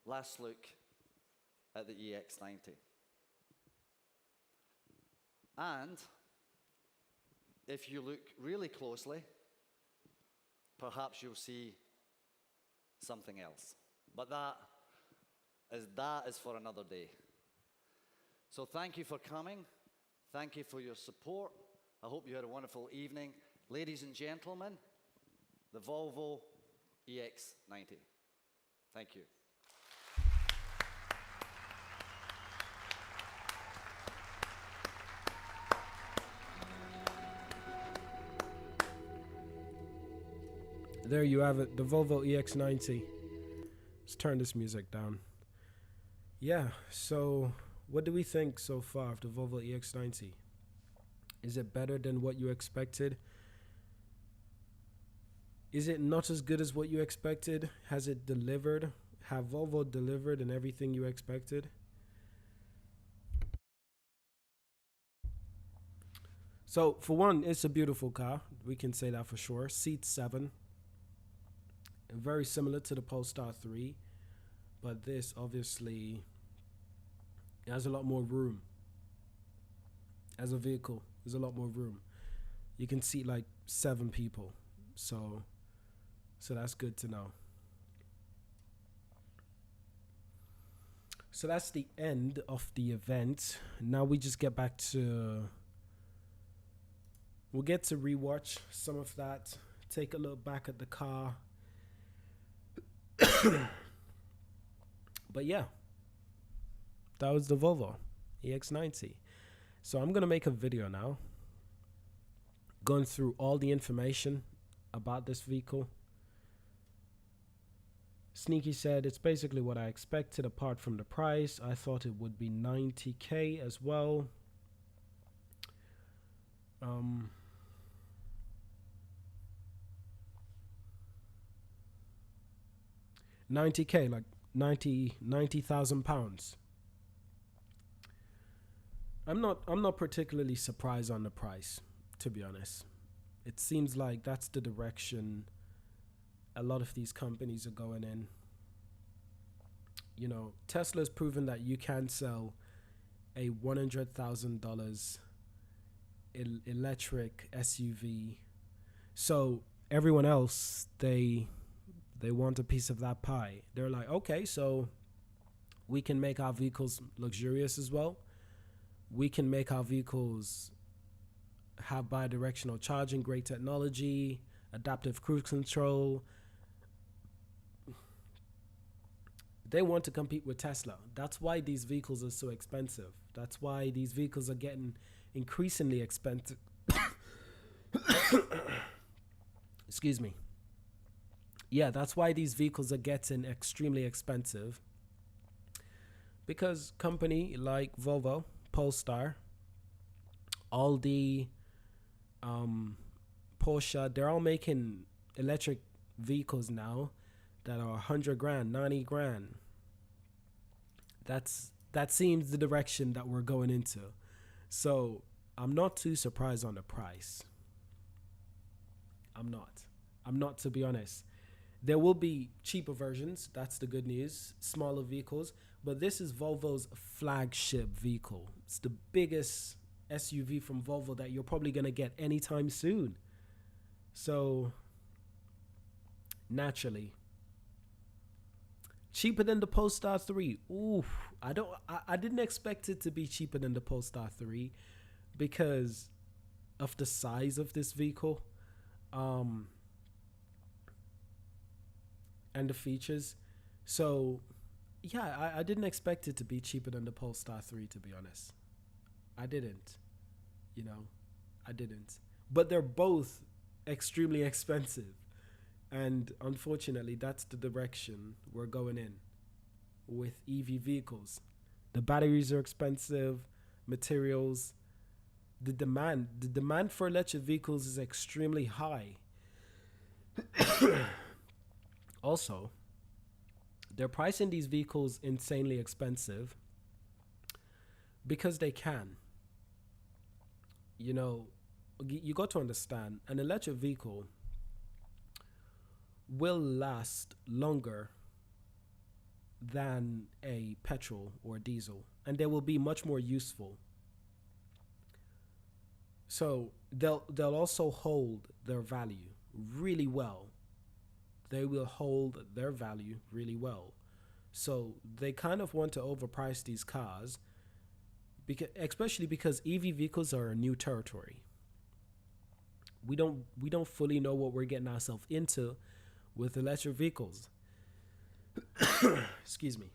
last look at the EX90. And if you look really closely, perhaps you'll see something else. But that is for another day. So thank you for coming. Thank you for your support. I hope you had a wonderful evening. Ladies and gentlemen, the Volvo EX90. Thank you. There you have it, the Volvo EX90. Let's turn this music down. Yeah, so what do we think so far of the Volvo EX90? Is it better than what you expected? Is it not as good as what you expected? Has it delivered? Have Volvo delivered in everything you expected? So for one, it's a beautiful car. We can say that for sure. Seat 7. Very similar to the Polestar 3. But this obviously has a lot more room. As a vehicle, there's a lot more room. You can seat like 7 people. So that's good to know. So that's the end of the event. Now we just get back to... We'll get to rewatch some of that. Take a look back at the car. But yeah. That was the Volvo EX90. So I'm going to make a video now. Going through all the information about this vehicle. Sneaky said it's basically what I expected apart from the price. I thought it would be 90k as well. 90k, like 90,000 pounds. I'm not particularly surprised on the price, to be honest. It seems like that's the direction a lot of these companies are going in. You know, Tesla's proven that you can sell a $100,000 electric SUV. So everyone else, they want a piece of that pie. They're like, okay, so we can make our vehicles luxurious as well. we can make our vehicles have bi-directional charging, great technology, adaptive cruise control. They want to compete with Tesla. That's why these vehicles are so expensive. That's why these vehicles are getting increasingly expensive. Excuse me. Yeah, that's why these vehicles are getting extremely expensive. Because company like Volvo, Polestar, Audi, Porsche, they're all making electric vehicles now that are 100 grand, 90 grand. That seems the direction that we're going into. So I'm not too surprised on the price. I'm not, to be honest. There will be cheaper versions. That's the good news. Smaller vehicles. But this is Volvo's flagship vehicle. It's the biggest SUV from Volvo that you're probably going to get anytime soon. So, naturally. Cheaper than the Polestar 3. Ooh, I didn't expect it to be cheaper than the Polestar 3 because of the size of this vehicle. And the features. So, yeah, I didn't expect it to be cheaper than the Polestar 3, to be honest. I didn't. I didn't. But they're both extremely expensive. And unfortunately, that's the direction we're going in with EV vehicles. The batteries are expensive, materials. The demand for electric vehicles is extremely high. Also, they're pricing these vehicles insanely expensive because they can. You got to understand, an electric vehicle will last longer than a petrol or diesel, and they will be much more useful. So they'll also hold their value really well. They will hold their value really well. So they kind of want to overprice these cars, especially because EV vehicles are a new territory. We don't fully know what we're getting ourselves into with electric vehicles. Excuse me.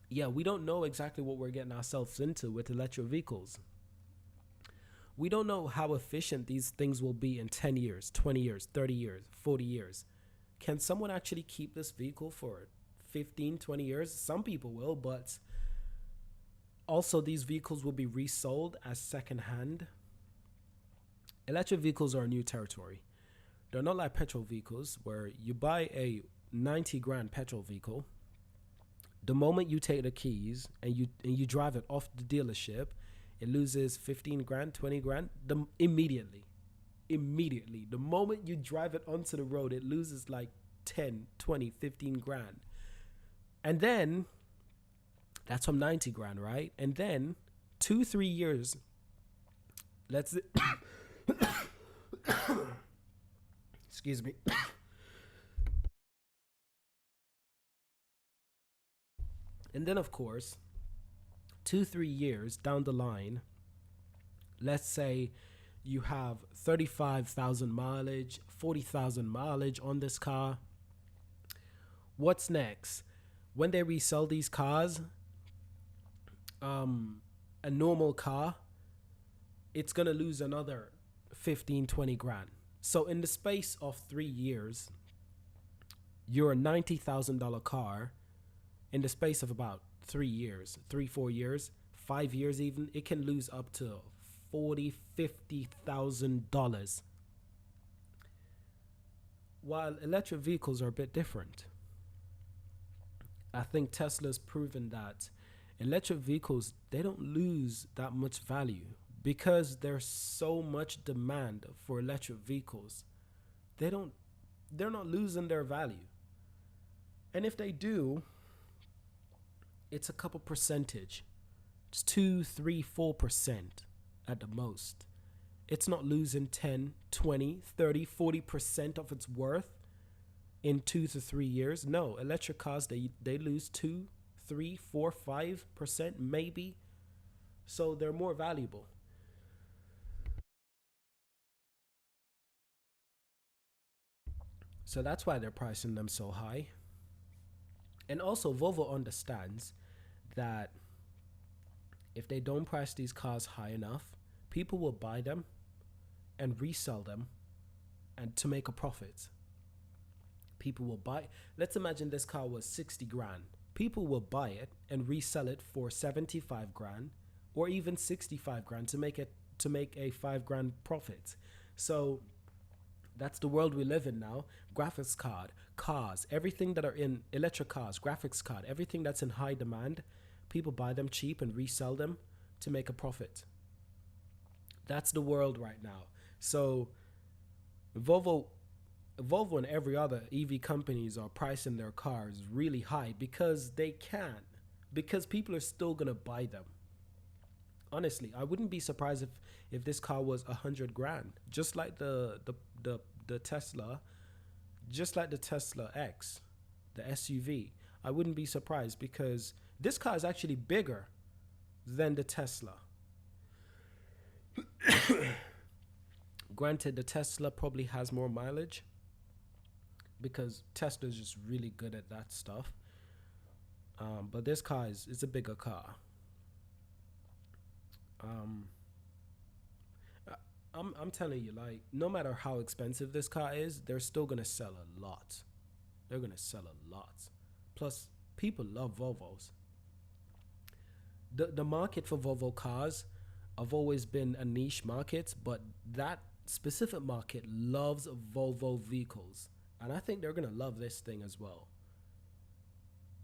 Yeah, we don't know exactly what we're getting ourselves into with electric vehicles. We don't know how efficient these things will be in 10 years, 20 years, 30 years, 40 years. Can someone actually keep this vehicle for 15, 20 years? Some people will, but also these vehicles will be resold as secondhand. Electric vehicles are a new territory. They're not like petrol vehicles where you buy a 90 grand petrol vehicle. The moment you take the keys and you drive it off the dealership, it loses 15 grand, 20 grand immediately. The moment you drive it onto the road, it loses like 10, 20, 15 grand. And then that's from 90 grand, right? And then 2-3 years, excuse me. And then, of course, 2-3 years down the line, let's say you have 35,000 mileage, 40,000 mileage on this car. What's next? When they resell these cars, a normal car, it's going to lose another 15, 20 grand. So in the space of 3 years, your $90,000 car, in the space of about 3 years, 3-4 years, 5 years even, it can lose up to $40,000, $50,000. While electric vehicles are a bit different. I think Tesla's proven that electric vehicles, they don't lose that much value because there's so much demand for electric vehicles. They're not losing their value. And if they do, it's a couple percentage. It's 2, 3, 4% at the most. It's not losing 10, 20, 30, 40% of its worth in 2 to 3 years. No, electric cars, they lose 2, 3, 4, 5% maybe. So they're more valuable. So that's why they're pricing them so high. And also, Volvo understands that if they don't price these cars high enough, people will buy them and resell them and to make a profit. People will buy. Let's imagine this car was 60 grand. People will buy it and resell it for 75 grand or even 65 grand to make a 5 grand profit. So that's the world we live in now. Graphics card, cars, everything that are in electric cars, graphics card, everything that's in high demand, people buy them cheap and resell them to make a profit. That's the world right now. So Volvo and every other EV companies are pricing their cars really high because they can, because people are still gonna buy them. Honestly, I wouldn't be surprised if this car was 100 grand, just like the Tesla, just like the Tesla X, the SUV. I wouldn't be surprised because this car is actually bigger than the Tesla. Granted, the Tesla probably has more mileage because Tesla is just really good at that stuff. But this car is a bigger car. I'm telling you, like, no matter how expensive this car is, they're still gonna sell a lot. They're gonna sell a lot. Plus, people love Volvos. The market for Volvo cars have always been a niche market, but that specific market loves Volvo vehicles. And I think they're gonna love this thing as well.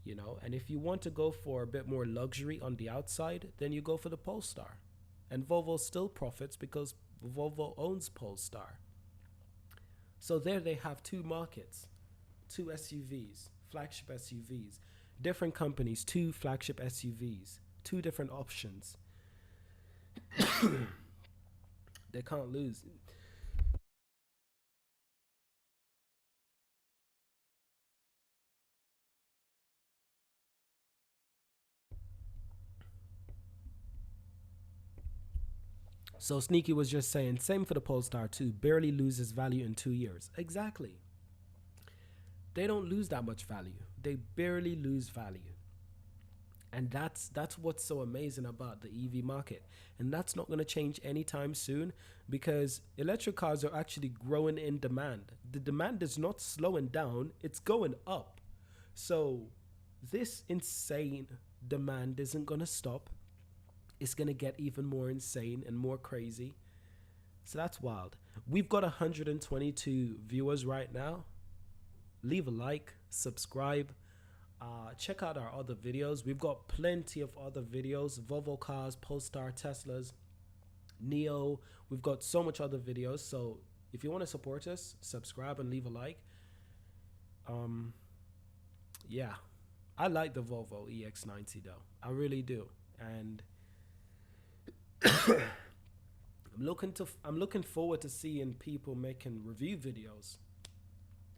You know, and if you want to go for a bit more luxury on the outside, then you go for the Polestar. And Volvo still profits because Volvo owns Polestar. So there they have two markets, two SUVs, flagship SUVs, different companies, two flagship SUVs, two different options. They can't lose. So Sneaky was just saying, same for the Polestar too, barely loses value in 2 years. Exactly. They don't lose that much value. They barely lose value. And that's what's so amazing about the EV market. And that's not going to change anytime soon because electric cars are actually growing in demand. The demand is not slowing down, it's going up. So this insane demand isn't going to stop. It's going to get even more insane and more crazy. So that's wild. We've got 122 viewers right now. Leave a like, subscribe. Check out our other videos. We've got plenty of other videos. Volvo cars, Polestar, Teslas, Neo. We've got so much other videos. So if you want to support us, subscribe and leave a like. Yeah. I like the Volvo EX90 though. I really do. And I'm looking forward to seeing people making review videos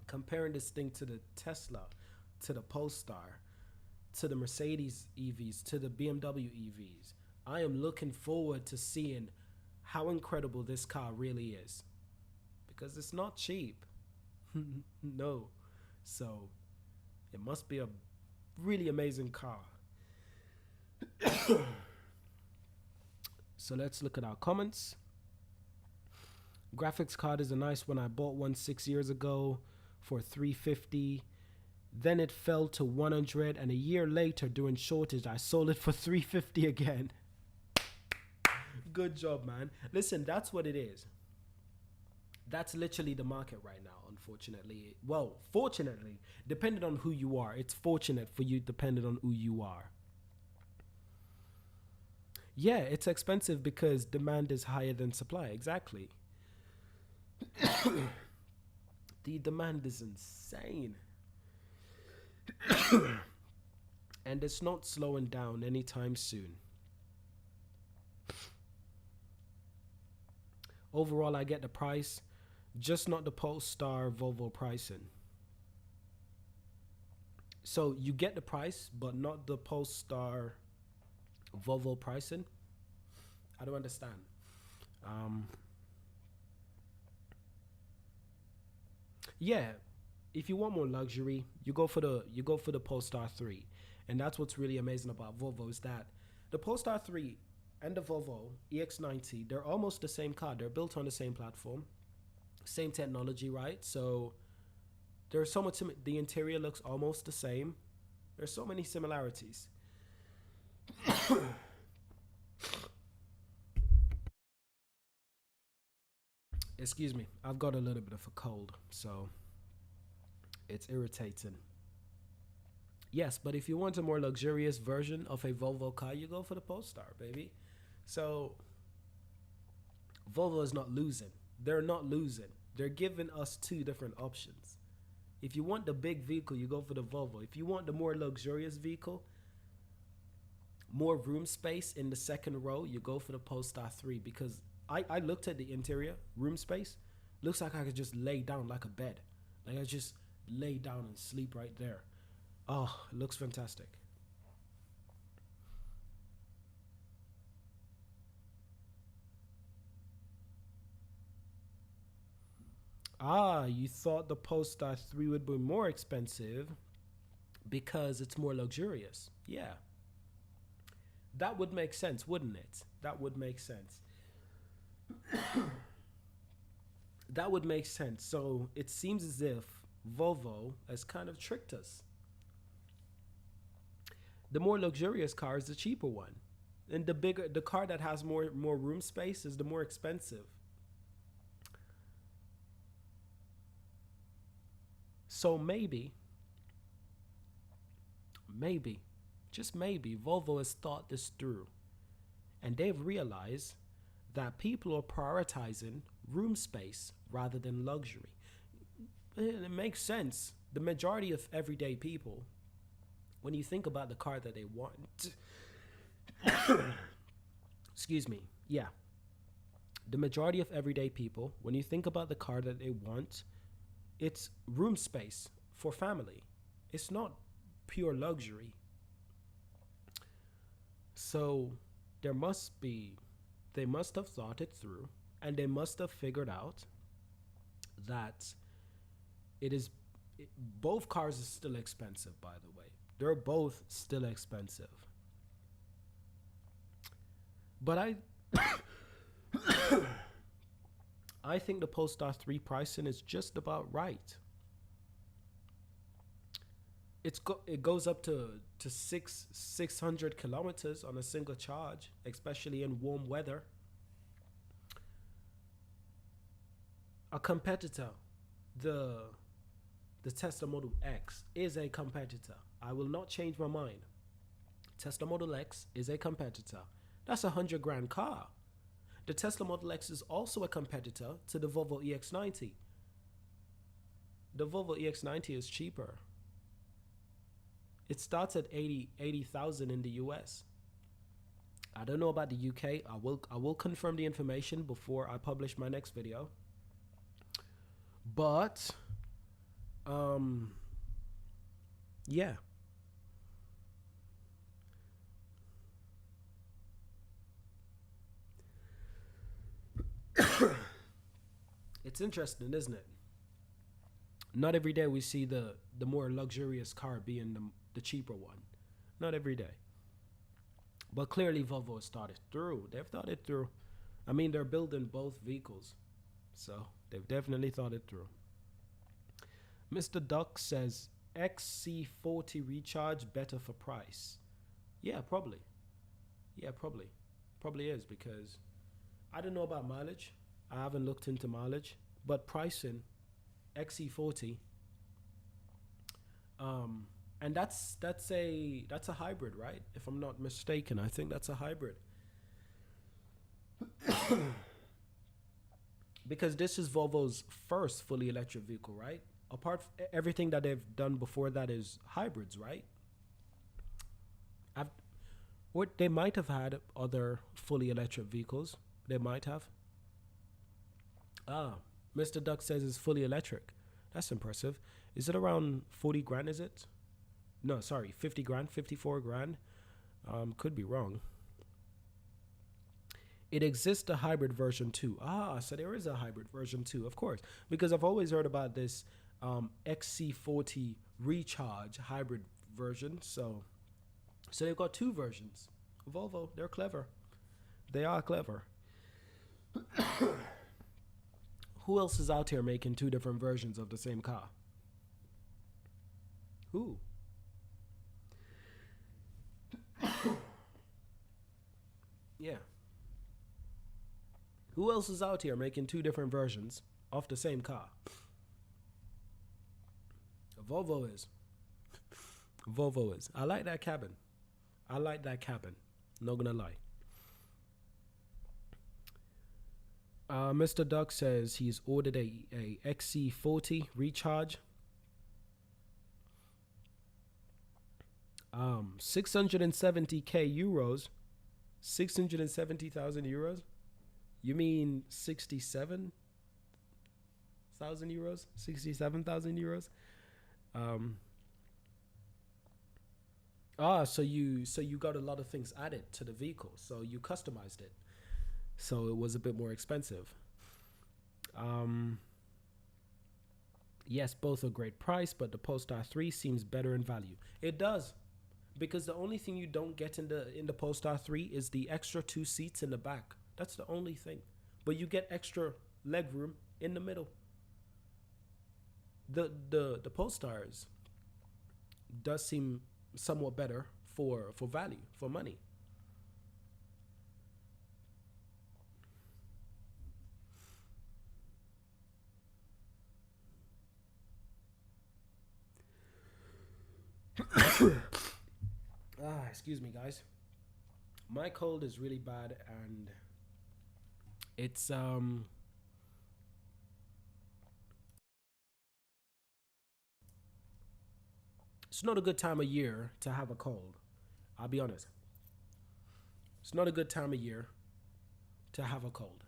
comparing this thing to the Tesla, to the Polestar, to the Mercedes EVs, to the BMW EVs. I am looking forward to seeing how incredible this car really is because it's not cheap. No. So it must be a really amazing car. So let's look at our comments. Graphics card is a nice one. I bought one 6 years ago for $350. Then it fell to $100, and a year later during shortage I sold it for $350 again. Good job, man. Listen, that's what it is. That's literally the market right now, unfortunately. Well, fortunately, depending on who you are. It's fortunate for you depending on who you are. Yeah, it's expensive because demand is higher than supply. Exactly. The demand is insane. And it's not slowing down anytime soon. Overall, I get the price, just not the Polestar Volvo pricing. So you get the price, but not the Polestar Volvo pricing. I don't understand. Yeah, if you want more luxury, you go for the Polestar 3. And that's what's really amazing about Volvo is that the Polestar 3 and the Volvo EX90, they're almost the same car. They're built on the same platform, same technology, right? So there's so much, the interior looks almost the same. There's so many similarities. Excuse me, I've got a little bit of a cold, so it's irritating. Yes, but if you want a more luxurious version of a Volvo car, you go for the Polestar, baby. So Volvo is not losing. They're not losing. They're giving us two different options. If you want the big vehicle, you go for the Volvo. If you want the more luxurious vehicle, more room space in the second row, you go for the Polestar 3. Because I looked at the interior, room space, looks like I could just lay down like a bed. Like I just lay down and sleep right there. Oh, it looks fantastic. Ah, you thought the Polestar 3 would be more expensive because it's more luxurious. Yeah. That would make sense, wouldn't it? That would make sense. That would make sense. So it seems as if Volvo has kind of tricked us. The more luxurious car is the cheaper one. And the car that has more room space is the more expensive. So maybe, just maybe, Volvo has thought this through. And they've realized that people are prioritizing room space rather than luxury. It makes sense. The majority of everyday people, when you think about the car that they want, excuse me, yeah. The majority of everyday people, when you think about the car that they want, it's room space for family. It's not pure luxury. So they must have thought it through, and they must have figured out that both cars are still expensive, by the way. They're both still expensive. But I think the Polestar 3 pricing is just about right. It goes up to 600 kilometers on a single charge, especially in warm weather. A competitor, the Tesla Model X is a competitor. I will not change my mind. Tesla Model X is a competitor. That's $100,000 car. The Tesla Model X is also a competitor to the Volvo EX90. The Volvo EX90 is cheaper. It starts at 80,000 in the US. I don't know about the UK. I will confirm the information before I publish my next video. But yeah. It's interesting, isn't it? Not every day we see the more luxurious car being the cheaper one. Not every day. But clearly Volvo has thought it through. They've thought it through. I mean, they're building both vehicles. So they've definitely thought it through. Mr. Duck says, XC40 recharge better for price. Yeah, probably. Yeah, probably. Probably is, because I don't know about mileage. I haven't looked into mileage. But pricing, XC40, and that's a hybrid, right? If I'm not mistaken, I think that's a hybrid. Because this is Volvo's first fully electric vehicle, right? Apart from everything that they've done before that is hybrids, right? Or they might have had other fully electric vehicles. They might have. Ah, Mr. Duck says it's fully electric. That's impressive. Is it around 40 grand, is it? No, sorry, 50 grand, 54 grand. Could be wrong. It exists a hybrid version too. Ah, so there is a hybrid version too, of course. Because I've always heard about this XC40 Recharge hybrid version. So they've got two versions. Volvo, they're clever. They are clever. Who else is out here making two different versions of the same car? Who? Yeah. Who else is out here making two different versions of the same car? Volvo is. Volvo is. I like that cabin. I like that cabin. Not gonna lie. Mr. Duck says he's ordered a XC40 Recharge. 670k euros. 670,000 euros. You mean 67,000 euros? 67,000 euros? So you got a lot of things added to the vehicle. So you customized it. So it was a bit more expensive. Yes, both are great price, but the Polestar 3 seems better in value. It does. Because the only thing you don't get in the Polestar 3 is the extra 2 seats in the back. That's the only thing. But you get extra leg room in the middle. The Polestars does seem somewhat better for value, for money. Excuse me, guys. My cold is really bad, and it's not a good time of year to have a cold. I'll be honest. It's not a good time of year to have a cold.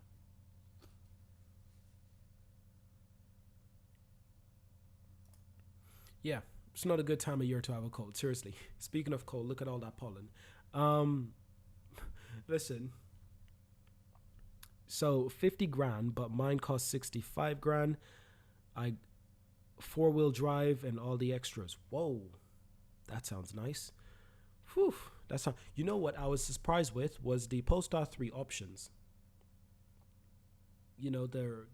Yeah, it's not a good time of year to have a cold. Seriously. Speaking of cold, look at all that pollen. Listen. So 50 grand, but mine cost 65 grand. I 4-wheel drive and all the extras. Whoa, that sounds nice. Whew, that's how. You know what I was surprised with was the Polestar 3 options. You know, there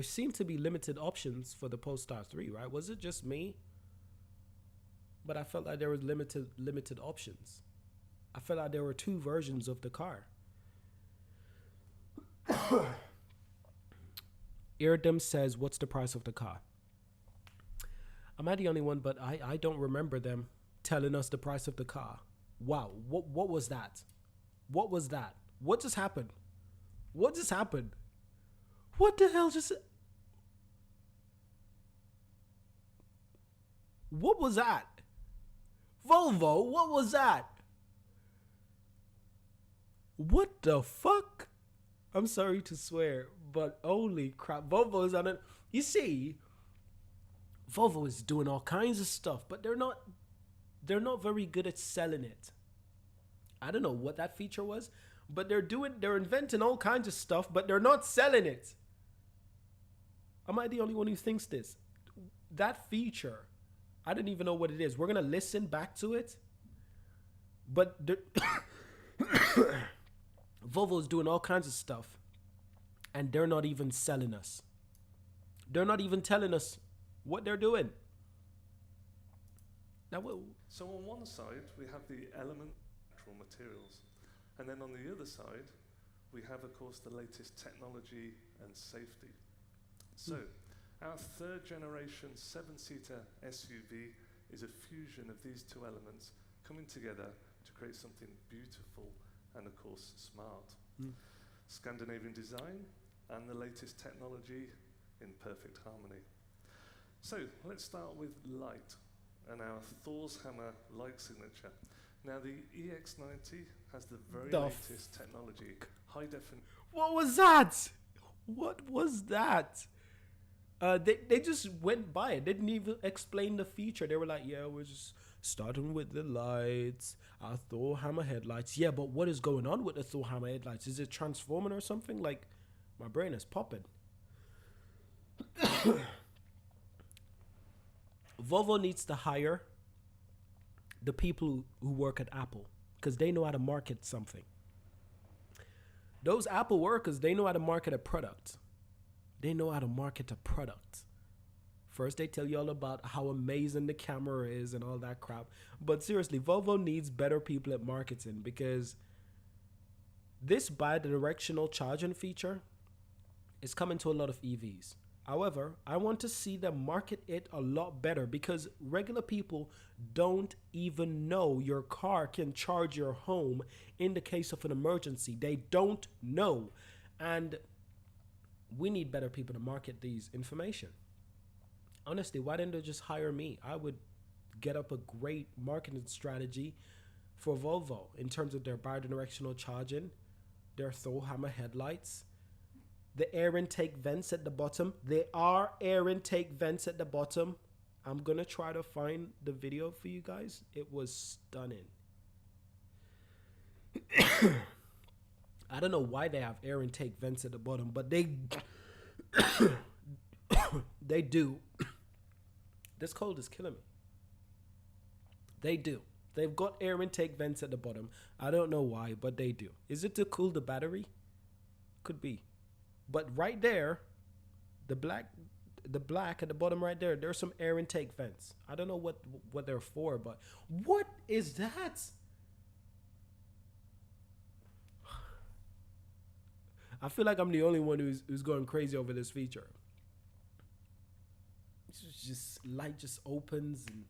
seem to be limited options for the Polestar 3, right? Was it just me? But I felt like there was limited options. I felt like there were 2 versions of the car. Irdum says, what's the price of the car? Am I the only one? But I don't remember them telling us the price of the car. Wow. What was that? What was that? What just happened? What just happened? What the hell just... What was that? Volvo, what was that? What the fuck? I'm sorry to swear, but holy crap. Volvo is on it. You see, Volvo is doing all kinds of stuff, but they're not very good at selling it. I don't know what that feature was, but they're inventing all kinds of stuff, but they're not selling it. Am I the only one who thinks this? That feature, I don't even know what it is. We're going to listen back to it. But Volvo's doing all kinds of stuff, and they're not even selling us. They're not even telling us what they're doing. Now, so on one side, we have the element natural materials. And then on the other side, we have, of course, the latest technology and safety. So our 3rd generation 7-seater SUV is a fusion of these 2 elements coming together to create something beautiful and, of course, smart. Scandinavian design and the latest technology in perfect harmony. So let's start with light and our Thor's hammer light signature. Now the EX90 has the very latest technology, high definition. What was that? What was that? They just went by it. Didn't even explain the feature. They were like, yeah, we're just starting with the lights, our Thor hammer headlights. Yeah, but what is going on with the Thor hammer headlights? Is it transforming or something? Like, my brain is popping. Volvo needs to hire the people who work at Apple because they know how to market something. Those Apple workers, they know how to market a product. They know how to market a product. First, they tell you all about how amazing the camera is and all that crap. But seriously, Volvo needs better people at marketing because this bi-directional charging feature is coming to a lot of EVs. However, I want to see them market it a lot better because regular people don't even know your car can charge your home in the case of an emergency. They don't know. And we need better people to market these information. Honestly, why didn't they just hire me? I would get up a great marketing strategy for Volvo in terms of their bi-directional charging, their Thor hammer headlights, the air intake vents at the bottom. There are air intake vents at the bottom. I'm going to try to find the video for you guys. It was stunning. I don't know why they have air intake vents at the bottom, but they they do. This cold is killing me. They do. They've got air intake vents at the bottom. I don't know why, but they do. Is it to cool the battery? Could be. But right there, the black at the bottom right there, there's some air intake vents. I don't know what they're for, but what is that? I feel like I'm the only one who's going crazy over this feature. It's just light just opens and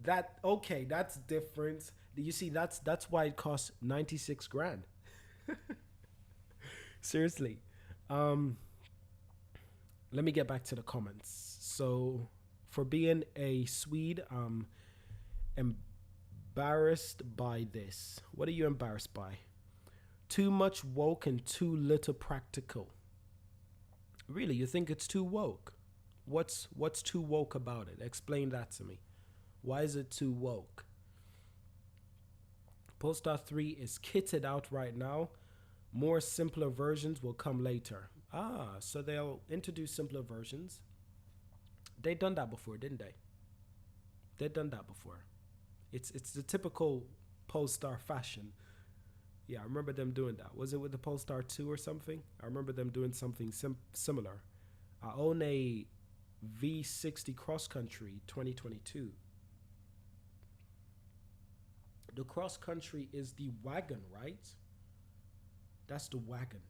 that, okay, that's different. You see, that's why it costs 96 grand. Seriously. Let me get back to the comments. So, for being a Swede, I'm embarrassed by this. What are you embarrassed by? Too much woke and too little practical. Really, you think it's too woke? What's too woke about it? Explain that to me. Why is it too woke? Polestar 3 is kitted out right now. More simpler versions will come later. Ah, so they'll introduce simpler versions. They done that before, didn't they? They done that before. It's the typical Polestar fashion. Yeah, I remember them doing that. Was it with the Polestar 2 or something? I remember them doing something similar. I own a V60 Cross Country 2022. The Cross Country is the wagon, right? That's the wagon.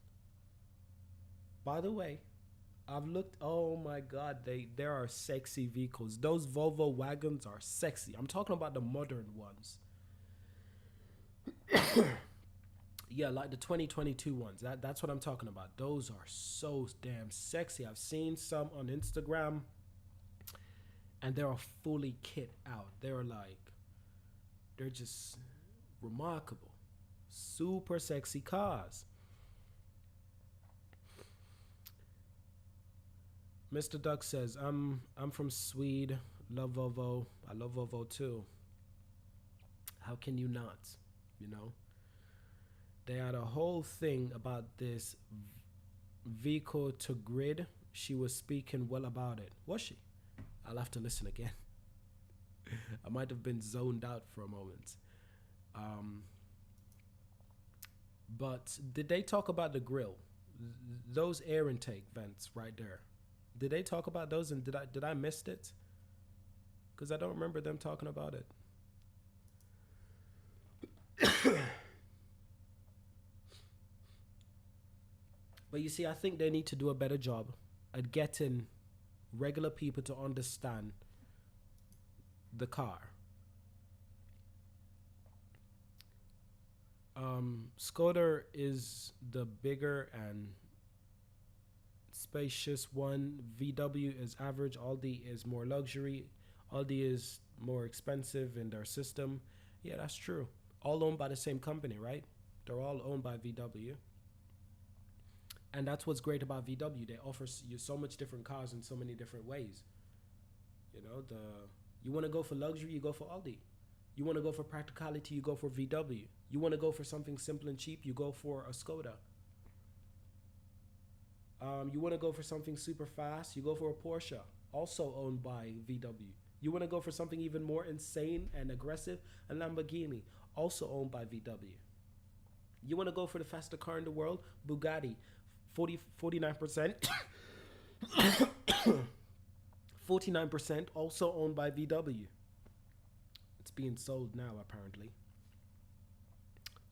By the way, I've looked, oh my God, there are sexy vehicles. Those Volvo wagons are sexy. I'm talking about the modern ones. Yeah, like the 2022 ones. That's what I'm talking about. Those are so damn sexy. I've seen some on Instagram and they're fully kit out. They're just remarkable. Super sexy cars. Mr. Duck says, I'm from Sweden. Love Volvo. I love Volvo too. How can you not? You know? They had a whole thing about this vehicle to grid. She was speaking well about it. Was she? I'll have to listen again. I might have been zoned out for a moment. But did they talk about the grill? Those air intake vents right there. Did they talk about those and did I miss it? Because I don't remember them talking about it. But you see, I think they need to do a better job at getting regular people to understand the car. Skoda is the bigger and spacious one. VW is average. Audi is more luxury. Audi is more expensive in their system. Yeah, that's true. All owned by the same company, right? They're all owned by VW. And that's what's great about VW. They offer you so much different cars in so many different ways. You know, You want to go for luxury, you go for Audi. You want to go for practicality, you go for VW. You want to go for something simple and cheap, you go for a Skoda. You want to go for something super fast, you go for a Porsche, also owned by VW. You want to go for something even more insane and aggressive, a Lamborghini, also owned by VW. You want to go for the fastest car in the world, Bugatti, 49%. 49% also owned by VW. It's being sold now, apparently.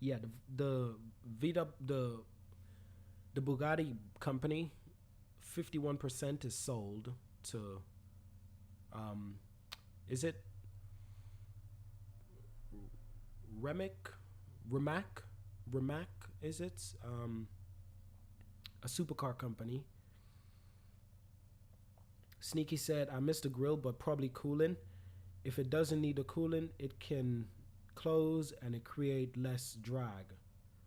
Yeah, the Bugatti company, 51% is sold to, is it Rimac, is it? A supercar company. Sneaky said, I missed the grill, but probably cooling. If it doesn't need a cooling, it can close and it create less drag.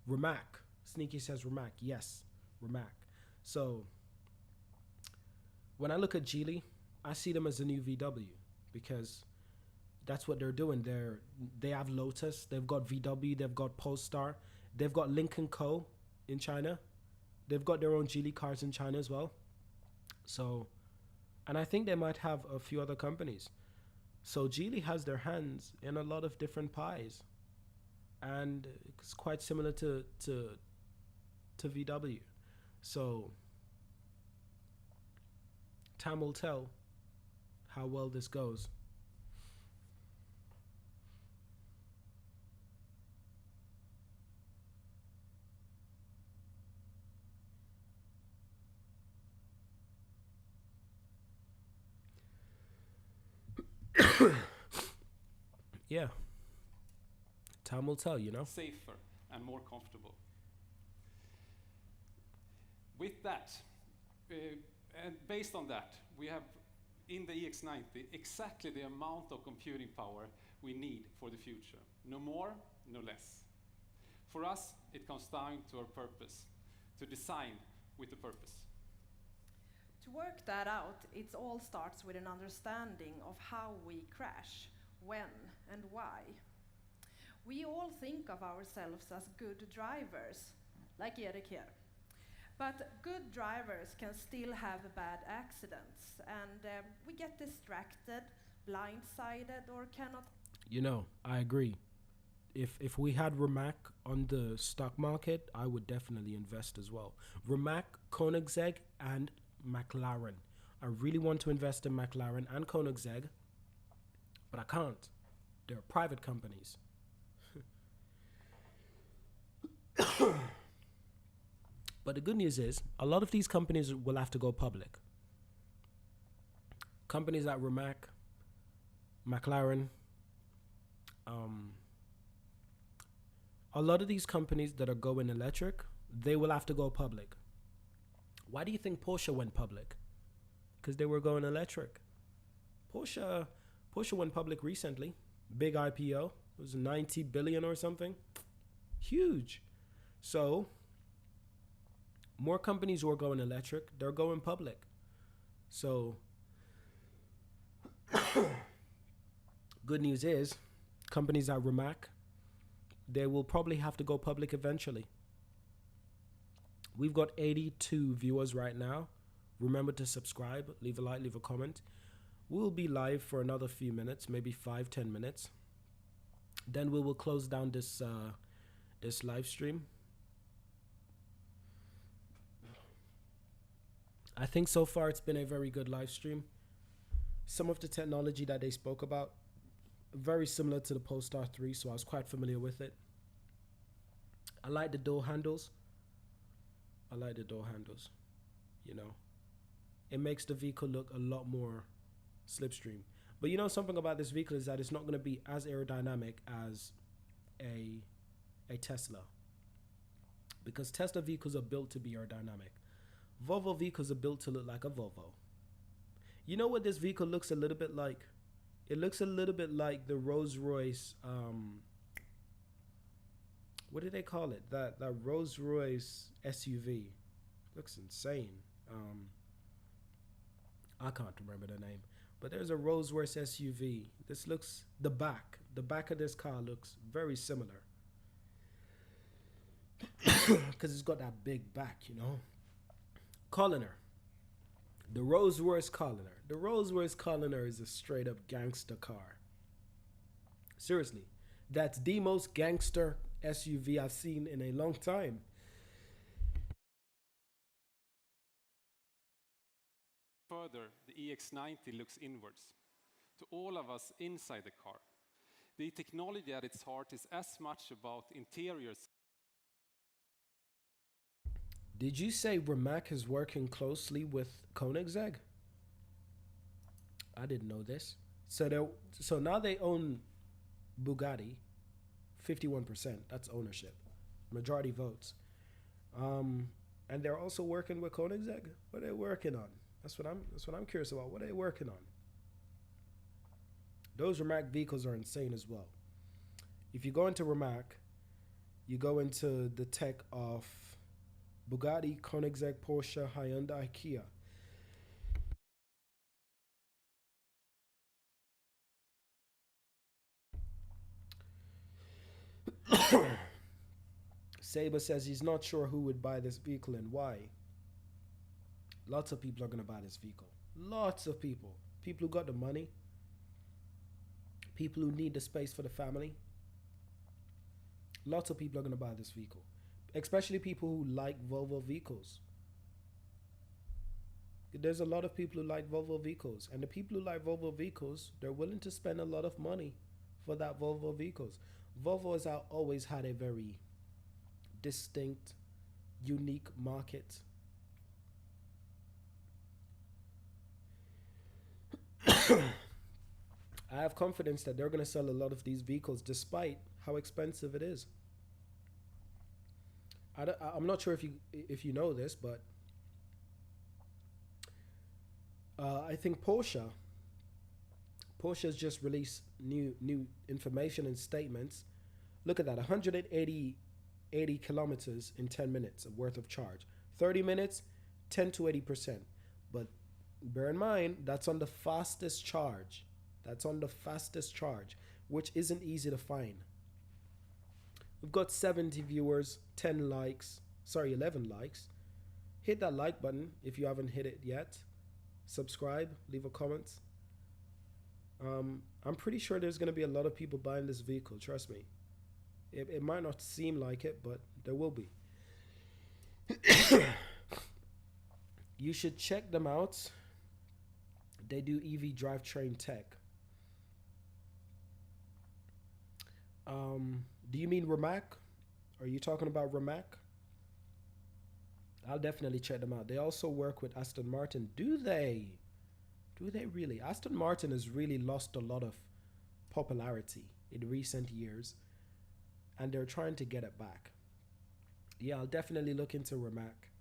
Rimac. Sneaky says Rimac. Yes, Rimac. So when I look at Geely, I see them as a new VW because that's what they're doing. They have Lotus, they've got VW, they've got Polestar, they've got Lynk & Co. in China. They've got their own Geely cars in China as well. So, and I think they might have a few other companies. So Geely has their hands in a lot of different pies. And it's quite similar to VW. So time will tell how well this goes. Yeah. Time will tell, you know? Safer and more comfortable. With that, and based on that, we have in the EX90 exactly the amount of computing power we need for the future. No more, no less. For us, it comes down to our purpose, to design with a purpose. To work that out, it all starts with an understanding of how we crash, when and why. We all think of ourselves as good drivers, like Erik here. But good drivers can still have bad accidents, and we get distracted, blindsided, or cannot. You know, I agree. If we had Rimac on the stock market, I would definitely invest as well. Rimac, Koenigsegg, and McLaren. I really want to invest in McLaren and Koenigsegg, but I can't. They're private companies. But the good news is, a lot of these companies will have to go public. Companies like Rimac, McLaren, a lot of these companies that are going electric, they will have to go public. Why do you think Porsche went public? Because they were going electric. Porsche went public recently. Big IPO. It was 90 billion or something. Huge. So, more companies who are going electric, they're going public. So, good news is, companies like Rimac, they will probably have to go public eventually. We've got 82 viewers right now. Remember to subscribe, leave a like, leave a comment. We'll be live for another few minutes, maybe 5-10 minutes. Then we will close down this live stream. I think so far it's been a very good live stream. Some of the technology that they spoke about, very similar to the Polestar 3, so I was quite familiar with it. I like the door handles. You know, it makes the vehicle look a lot more slipstream. But you know something about this vehicle is that it's not going to be as aerodynamic as a Tesla, because Tesla vehicles are built to be aerodynamic. Volvo vehicles are built to look like a Volvo. You know what this vehicle looks a little bit like? It looks a little bit like the Rolls-Royce, what do they call it? That Rolls-Royce SUV. Looks insane. I can't remember the name. But there's a Rolls-Royce SUV. This looks, the back of this car looks very similar. Because it's got that big back, you know. Colliner. The Rolls-Royce Colliner. The Rolls-Royce Colliner is a straight up gangster car. Seriously. That's the most gangster SUV I've seen in a long time. Further, the EX90 looks inwards, to all of us inside the car. The technology at its heart is as much about interiors. Did you say Rimac is working closely with Koenigsegg? I didn't know this. So now they own Bugatti, 51%. That's ownership, majority votes. And they're also working with Koenigsegg. What are they working on? That's what I'm curious about. What are they working on? Those Rimac vehicles are insane as well. If you go into Rimac, you go into the tech of Bugatti, Koenigsegg, Porsche, Hyundai, Kia. Saber says he's not sure who would buy this vehicle and why. Lots of people are going to buy this vehicle. Lots of people. People who got the money. People who need the space for the family. Lots of people are going to buy this vehicle. Especially people who like Volvo vehicles. There's a lot of people who like Volvo vehicles. And the people who like Volvo vehicles, they're willing to spend a lot of money for that Volvo vehicles. Volvo has always had a very distinct, unique market. I have confidence that they're going to sell a lot of these vehicles despite how expensive it is. I'm not sure if you know this, but I think Porsche has just released new information and statements. Look at that, 180 kilometers in 10 minutes worth of charge. 30 minutes, 10 to 80%. But bear in mind, that's on the fastest charge. That's on the fastest charge, which isn't easy to find. We've got 70 viewers, 11 likes. Hit that like button if you haven't hit it yet. Subscribe, leave a comment. I'm pretty sure there's going to be a lot of people buying this vehicle, trust me. It might not seem like it, but there will be. You should check them out. They do EV drivetrain tech. Do you mean Rimac? Are you talking about Rimac? I'll definitely check them out. They also work with Aston Martin. Do they? Do they really? Aston Martin has really lost a lot of popularity in recent years, and they're trying to get it back. Yeah, I'll definitely look into Rimac.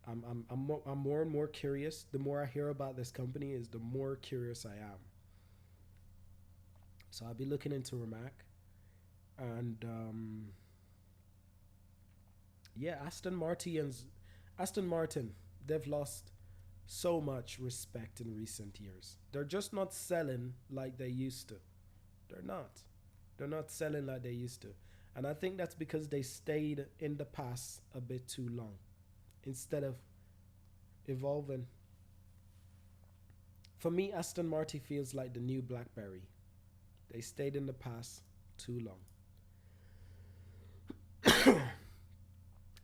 I'm more and more curious. The more I hear about this company, is the more curious I am. So I'll be looking into Rimac. And yeah, Aston Martin, they've lost so much respect in recent years. They're just not selling like they used to. They're not selling like they used to. And I think that's because they stayed in the past a bit too long instead of evolving. For me, Aston Martin feels like the new BlackBerry. They stayed in the past too long.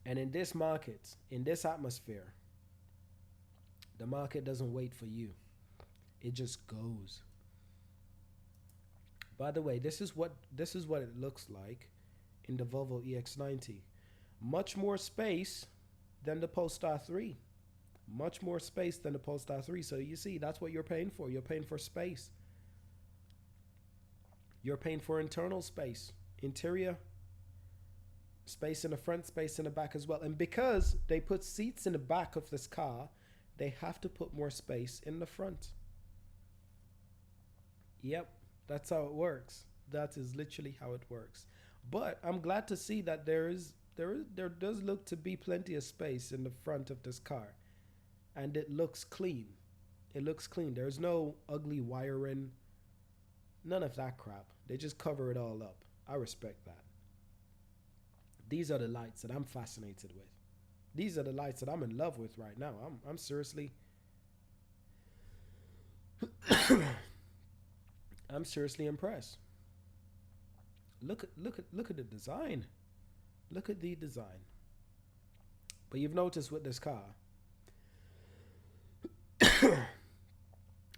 And in this market, in this atmosphere, the market doesn't wait for you. It just goes. By the way, this is what it looks like in the Volvo EX90. Much more space than the Polestar 3. Much more space than the Polestar 3. So you see, that's what you're paying for. You're paying for space. You're paying for internal space, interior space in the front, space in the back as well. And because they put seats in the back of this car, they have to put more space in the front. Yep, that's how it works. That is literally how it works. But I'm glad to see that there does look to be plenty of space in the front of this car, and it looks clean. It looks clean. There's no ugly wiring, none of that crap. They just cover it all up. I respect that. These are the lights that I'm fascinated with. These are the lights that I'm in love with right now. I'm seriously I'm seriously impressed. Look at the design. Look at the design. But you've noticed with this car,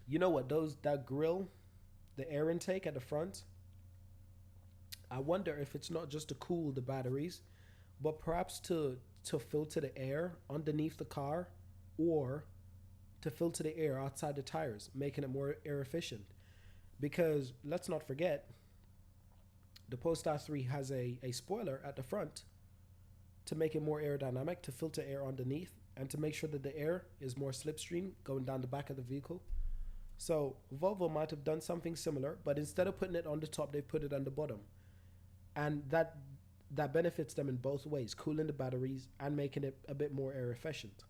you know what, that grill, the air intake at the front, I wonder if it's not just to cool the batteries, but perhaps to filter the air underneath the car, or to filter the air outside the tires, making it more air efficient. Because let's not forget, the Polestar 3 has a spoiler at the front to make it more aerodynamic, to filter air underneath, and to make sure that the air is more slipstream going down the back of the vehicle. So Volvo might have done something similar, but instead of putting it on the top, they put it on the bottom. And that benefits them in both ways, cooling the batteries and making it a bit more air efficient.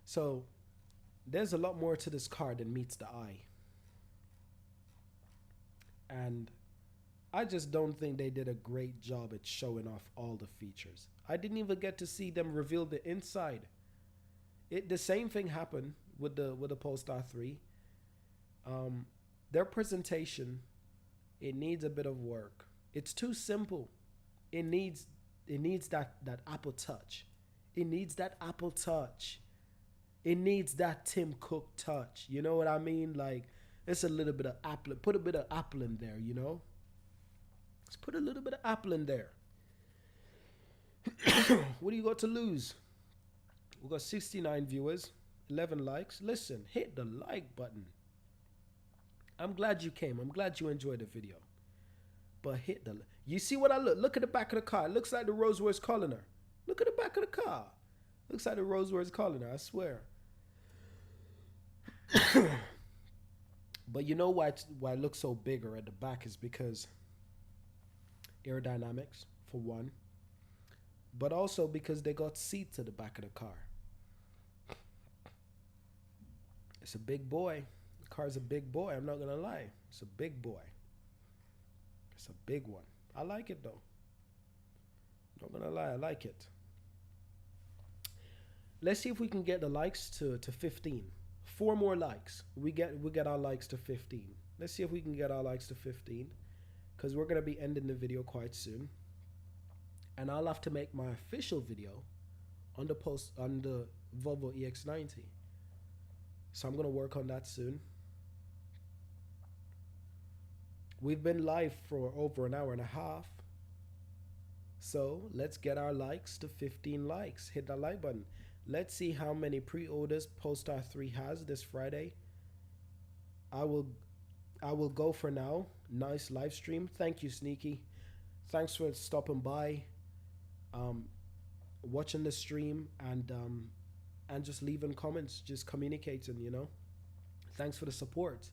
So there's a lot more to this car than meets the eye. And I just don't think they did a great job at showing off all the features. I didn't even get to see them reveal the inside. The same thing happened with the Polestar 3. Their presentation, it needs a bit of work. It's too simple. It needs that Apple touch. It needs that Apple touch. It needs that Tim Cook touch. You know what I mean? Like, it's a little bit of Apple. Put a bit of Apple in there, you know? Let's put a little bit of Apple in there. What do you got to lose? We've got 69 viewers, 11 likes. Listen, hit the like button. I'm glad you came. I'm glad you enjoyed the video. But hit the... You see what I look? Look at the back of the car. It looks like the Rolls-Royce calling her. Look at the back of the car. Looks like the Rolls-Royce calling her, I swear. But you know why it looks so bigger at the back is because aerodynamics, for one. But also because they got seats at the back of the car. It's a big boy. The car's a big boy, I'm not going to lie. It's a big boy. It's a big one. I like it though. Not going to lie, I like it. Let's see if we can get the likes to 15. 4 more likes. We get our likes to 15. Let's see if we can get our likes to 15. Because we're going to be ending the video quite soon. And I'll have to make my official video on the Volvo EX90. So I'm going to work on that soon. We've been live for over an hour and a half. So let's get our likes to 15 likes. Hit that like button. Let's see how many pre-orders Polestar 3 has this Friday. I will go for now. Nice live stream. Thank you, Sneaky. Thanks for stopping by, watching the stream, and just leaving comments, just communicating, you know. Thanks for the support.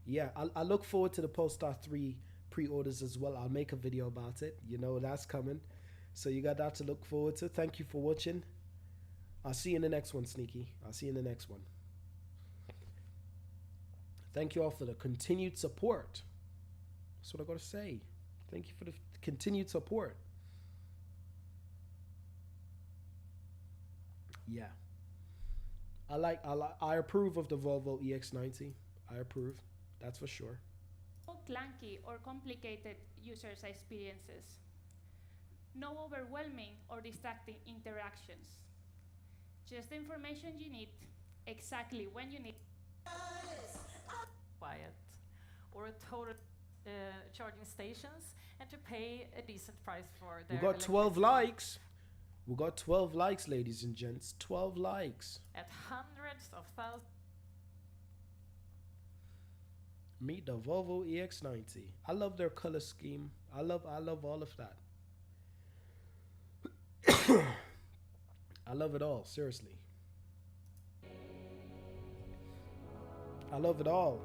Yeah, I look forward to the Polestar 3 pre-orders as well. I'll make a video about it. You know, that's coming. So you got that to look forward to. Thank you for watching. I'll see you in the next one, Sneaky. I'll see you in the next one. Thank you all for the continued support. That's what I got to say. Thank you for the continued support. Yeah. I approve of the Volvo EX90. I approve. That's for sure. No clunky or complicated user experiences. No overwhelming or distracting interactions. Just the information you need, exactly when you need. Quiet, or a total charging stations, and to pay a decent price for their. We got 12 likes. We got 12 likes, ladies and gents. 12 likes. At hundreds of thousands. Meet the Volvo EX90. I love their color scheme. I love all of that. I love it all, seriously. I love it all.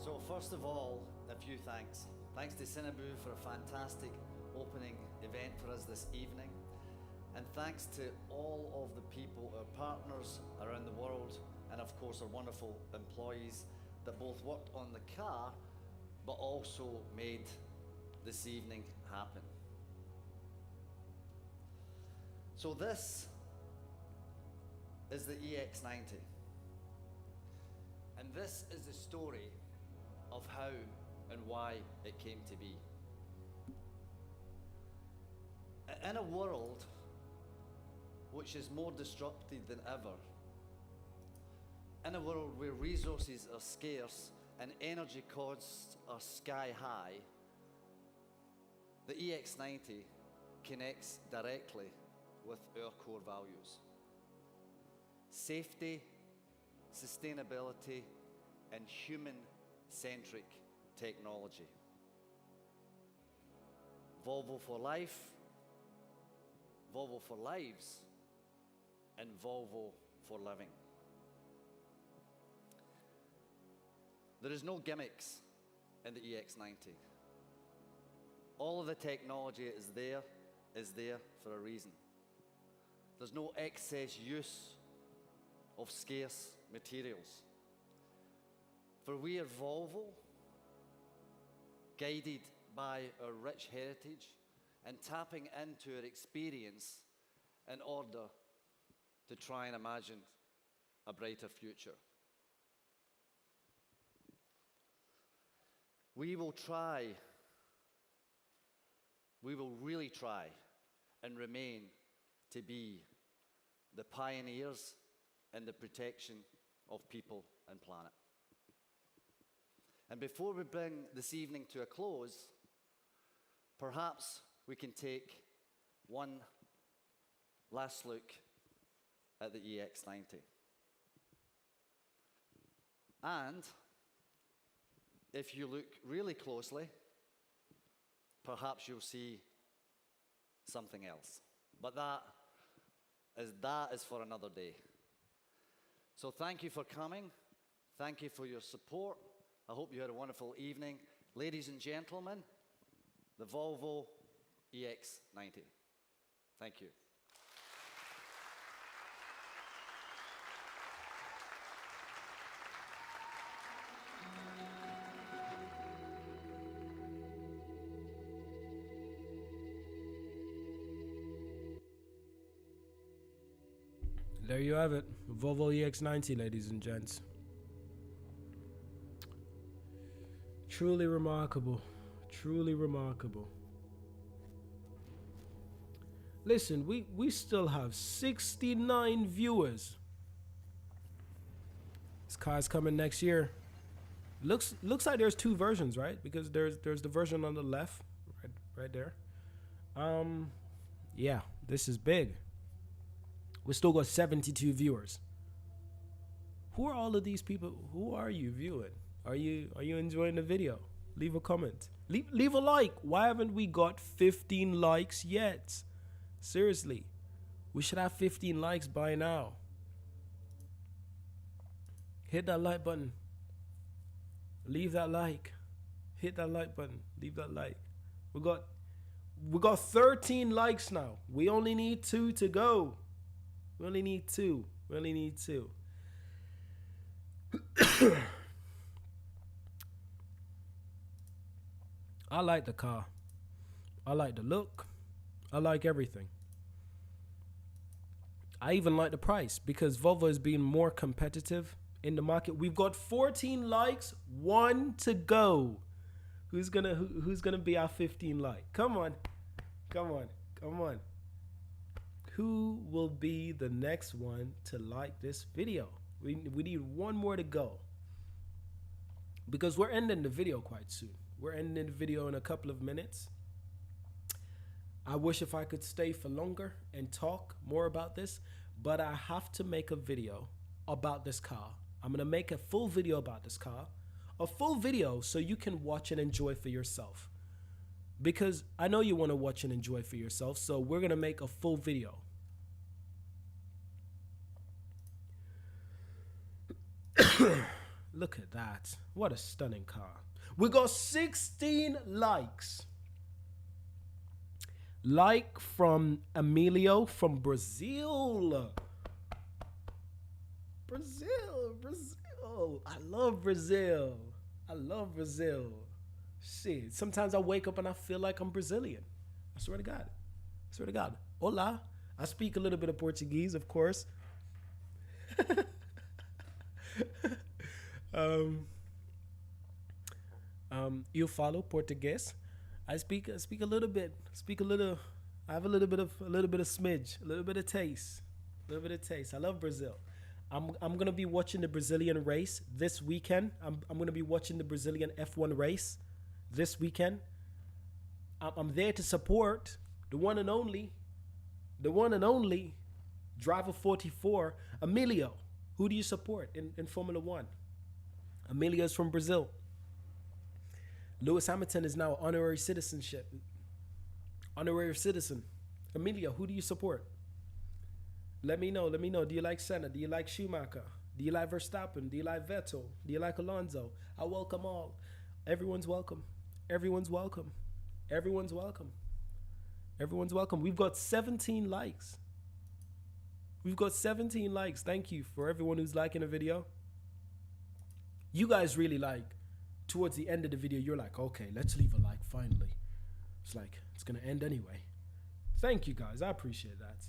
So first of all, a few thanks. Thanks to Cinnaboo for a fantastic opening event for us this evening. And thanks to all of the people, our partners around the world, and of course our wonderful employees that both worked on the car, but also made this evening happen. So this is the EX90. And this is the story of how and why it came to be. In a world which is more disrupted than ever, in a world where resources are scarce and energy costs are sky high, the EX90 connects directly with our core values: safety, sustainability, and human-centric technology. Volvo for life, Volvo for lives, and Volvo for living. There is no gimmicks in the EX90. All of the technology is there for a reason. There's no excess use of scarce materials. For we are Volvo, guided by our rich heritage and tapping into our experience in order to try and imagine a brighter future. We will really try and remain to be the pioneers in the protection of people and planet. And before we bring this evening to a close, perhaps we can take one last look at the EX90. And if you look really closely, perhaps you'll see something else. But that is for another day. So thank you for coming. Thank you for your support. I hope you had a wonderful evening. Ladies and gentlemen, the Volvo EX90. Thank you. There you have it, Volvo EX90, ladies and gents. Truly remarkable, truly remarkable. Listen, we still have 69 viewers. This car's coming next year. Looks like there's two versions, right? Because there's the version on the left, right there. Yeah, this is big. We still got 72 viewers. Who are all of these people? Who are you viewing? Are you enjoying the video? Leave a comment. Leave a like. Why haven't we got 15 likes yet? Seriously. We should have 15 likes by now. Hit that like button. Leave that like. Hit that like button. Leave that like. We got 13 likes now. We only need 2 to go. We only need 2. We only need 2. I like the car. I like the look. I like everything. I even like the price because Volvo is being more competitive in the market. We've got 14 likes, 1 to go. Who's gonna be our 15 like? Come on. Come on. Come on. Who will be the next one to like this video? We need 1 more to go. Because we're ending the video quite soon. We're ending the video in a couple of minutes. I wish if I could stay for longer and talk more about this, but I have to make a video about this car. I'm gonna make a full video about this car. A full video so you can watch and enjoy for yourself. Because I know you wanna watch and enjoy for yourself, so we're gonna make a full video. Look at that. What a stunning car. We got 16 likes. Like from Emilio from Brazil. Brazil. I love Brazil. I love Brazil. Shit. Sometimes I wake up and I feel like I'm Brazilian. I swear to God. Olá. I speak a little bit of Portuguese, of course. Eu falo português. I speak a little bit. I have a little bit of smidge, a little bit of taste. I love Brazil. I'm gonna be watching the Brazilian race this weekend. I'm gonna be watching the Brazilian F1 race this weekend. I'm there to support the one and only driver 44, Emilio. Who do you support in Formula One? Emilio is from Brazil. Lewis Hamilton is now honorary citizen. Emilio, who do you support? Let me know. Do you like Senna? Do you like Schumacher? Do you like Verstappen? Do you like Vettel? Do you like Alonso? I welcome all. Everyone's welcome. We've got 17 likes. Thank you for everyone who's liking the video. You guys really like, towards the end of the video, you're like, okay, let's leave a like finally. It's like, it's going to end anyway. Thank you guys. I appreciate that.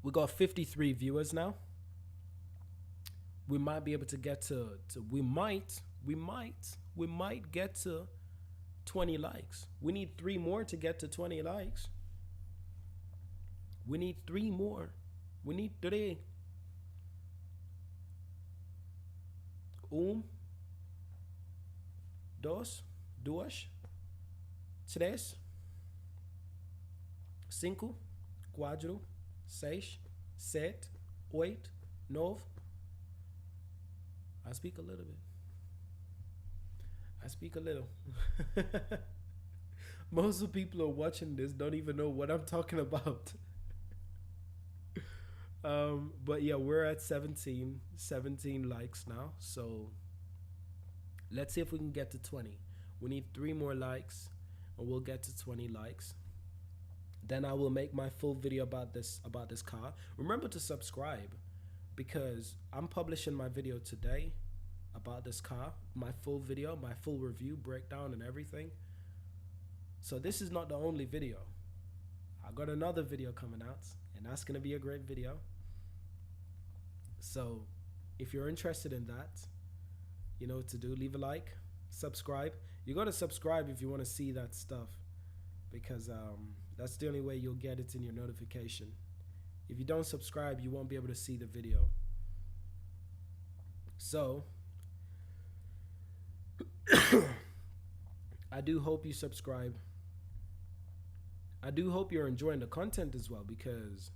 We got 53 viewers now. We might be able to get we might get to 20 likes. We need 3 more to get to 20 likes. We need 3 more. We need 3. 1, 2, 3, 5, 4, 6, 7, 8, 9. I speak a little bit. Most of the people who are watching this don't even know what I'm talking about. But yeah, we're at 17 likes now. So let's see if we can get to 20. We need 3 more likes and we'll get to 20 likes. Then I will make my full video about this car. Remember to subscribe because I'm publishing my video today about this car, my full video, my full review, breakdown and everything. So this is not the only video. I got another video coming out and that's going to be a great video. So if you're interested in that, you know what to do. Leave a like, subscribe. You got to subscribe if you want to see that stuff because that's the only way you'll get it in your notification. If you don't subscribe, you won't be able to see the video. So I do hope you subscribe. I do hope you're enjoying the content as well because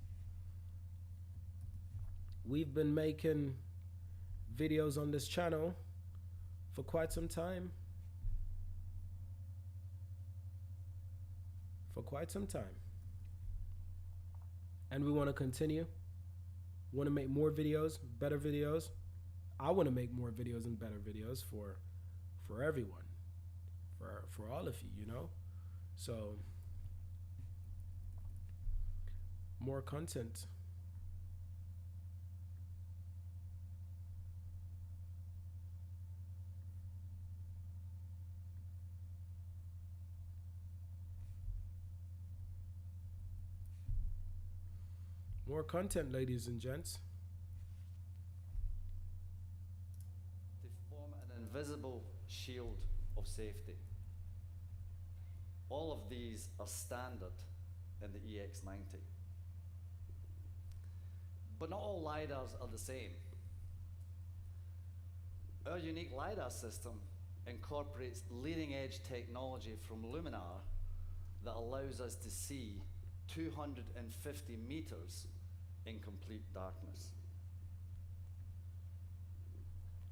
we've been making videos on this channel for quite some time. And we want to continue. Want to make more videos, better videos. I want to make more videos and better videos for everyone. For all of you, you know? So more content. More content, ladies and gents. To form an invisible shield of safety. All of these are standard in the EX90. But not all LiDARs are the same. Our unique LiDAR system incorporates leading-edge technology from Luminar that allows us to see 250 meters in complete darkness.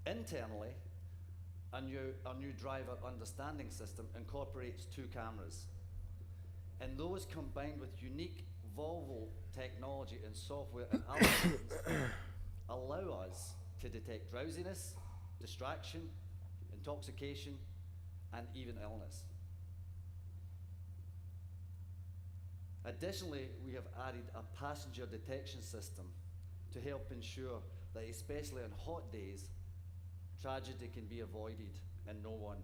Internally, our new driver understanding system incorporates 2 cameras. And those combined with unique VOLVO technology and software and algorithms allow us to detect drowsiness, distraction, intoxication, and even illness. Additionally, we have added a passenger detection system to help ensure that, especially on hot days, tragedy can be avoided and no one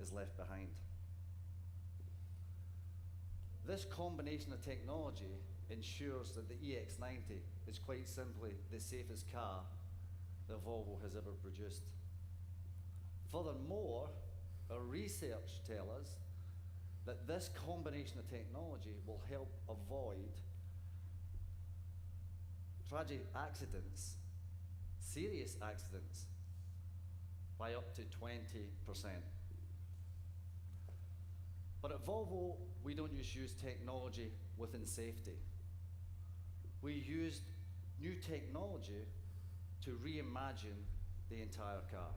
is left behind. This combination of technology ensures that the EX90 is quite simply the safest car that Volvo has ever produced. Furthermore, our research tells us that this combination of technology will help avoid tragic accidents, serious accidents, by up to 20%. But at Volvo, we don't just use technology within safety. We used new technology to reimagine the entire car.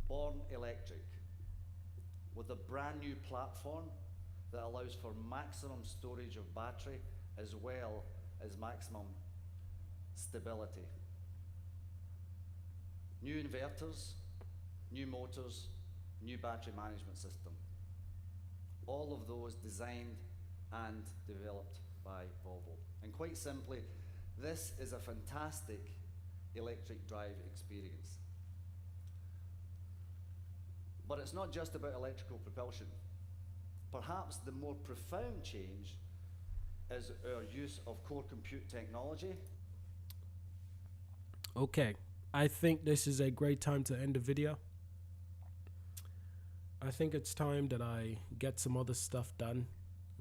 Born electric, with a brand new platform that allows for maximum storage of battery as well as maximum stability. New inverters, new motors, new battery management system. All of those designed and developed by Volvo. And quite simply, this is a fantastic electric drive experience. But it's not just about electrical propulsion. Perhaps the more profound change is our use of core compute technology. Okay, I think this is a great time to end the video. I think it's time that I get some other stuff done,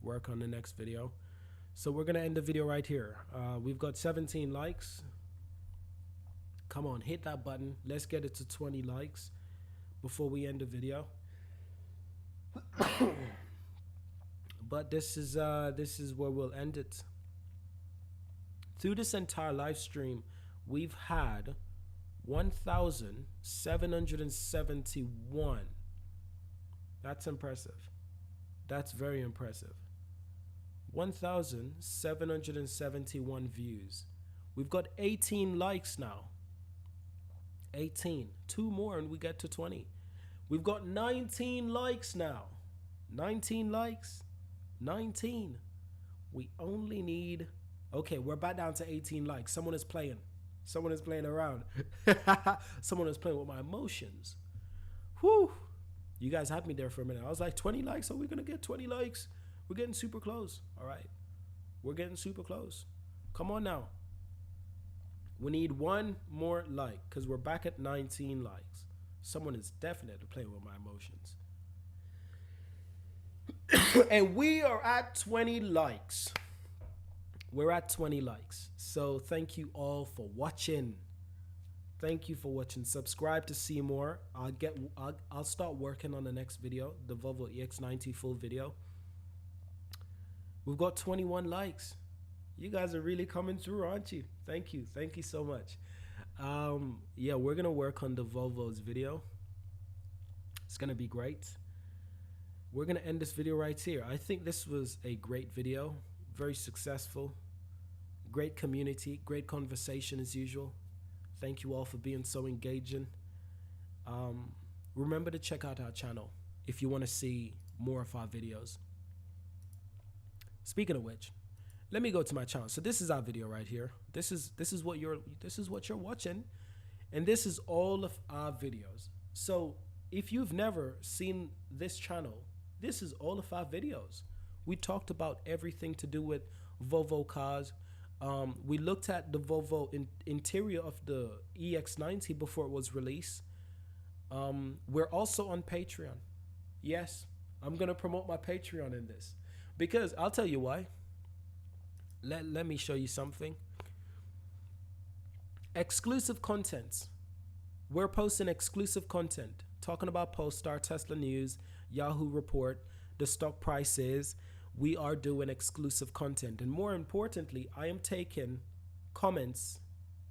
work on the next video. So we're gonna end the video right here. We've got 17 likes. Come on, hit that button. Let's get it to 20 likes before we end the video. But this is where we'll end it. Through this entire live stream, we've had 1,771. That's impressive. That's very impressive. 1,771 views. We've got 18 likes now. 18. 2 more and we get to 20. We've got 19 likes now. 19 likes. 19. We only need... Okay, we're back down to 18 likes. Someone is playing. Someone is playing around. Someone is playing with my emotions. Whew. You guys had me there for a minute. I was like, 20 likes? Are we going to get 20 likes? We're getting super close. All right. We're getting super close. Come on now. We need one more like because we're back at 19 likes. Someone is definitely playing with my emotions. And we are at 20 likes. We're at 20 likes. So thank you all for watching. Thank you for watching. Subscribe to see more. I'll start working on the next video, the Volvo EX90 full video. We've got 21 likes. You guys are really coming through, aren't you? Thank you. Thank you so much. Yeah, we're going to work on the Volvo's video. It's going to be great. We're going to end this video right here. I think this was a great video. Very successful. Great community. Great conversation as usual. Thank you all for being so engaging. Remember to check out our channel if you want to see more of our videos. Speaking of which, let me go to my channel. So this is our video right here. This is what you're watching, and this is all of our videos. So if you've never seen this channel, this is all of our videos. We talked about everything to do with Volvo cars. We looked at the Volvo interior of the EX90 before it was released. We're also on Patreon. Yes, I'm gonna promote my Patreon in this because I'll tell you why. Let me show you something. Exclusive content. We're posting exclusive content, talking about Polestar, Tesla news, Yahoo report, the stock prices. We are doing exclusive content, and more importantly, I am taking comments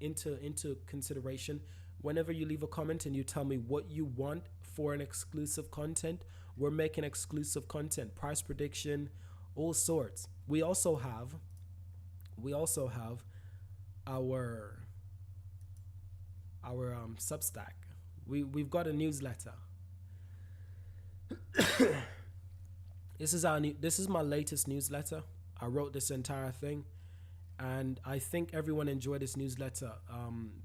into consideration. Whenever you leave a comment and you tell me what you want for an exclusive content, we're making exclusive content, price prediction, all sorts. We also have our Substack. We've got a newsletter. This is my latest newsletter. I wrote this entire thing, and I think everyone enjoyed this newsletter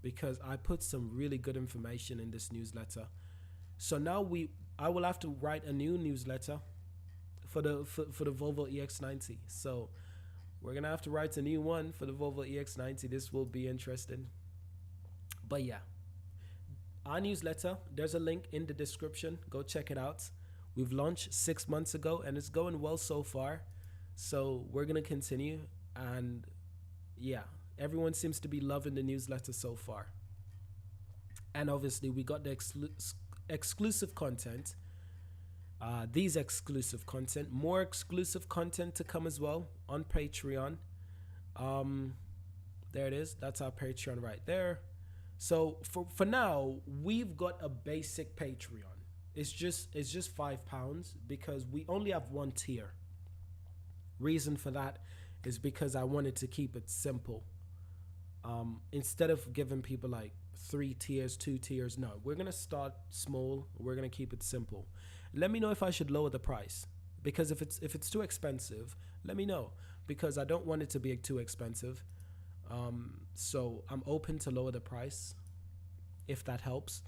because I put some really good information in this newsletter. So now I will have to write a new newsletter for the Volvo EX90. So we're gonna have to write a new one for the Volvo EX90. This will be interesting. But yeah, our newsletter, there's a link in the description. Go check it out. We've launched 6 months ago and it's going well so far. So we're going to continue. And yeah, everyone seems to be loving the newsletter so far. And obviously we got the exclusive content. These exclusive content, more exclusive content to come as well on Patreon. There it is. That's our Patreon right there. So for now, we've got a basic Patreon. It's just £5 because we only have one tier. Reason for that is because I wanted to keep it simple. Instead of giving people like 3 tiers, 2 tiers, no, we're gonna start small. We're gonna keep it simple. Let me know if I should lower the price, because if it's too expensive, let me know, because I don't want it to be too expensive. So I'm open to lower the price if that helps.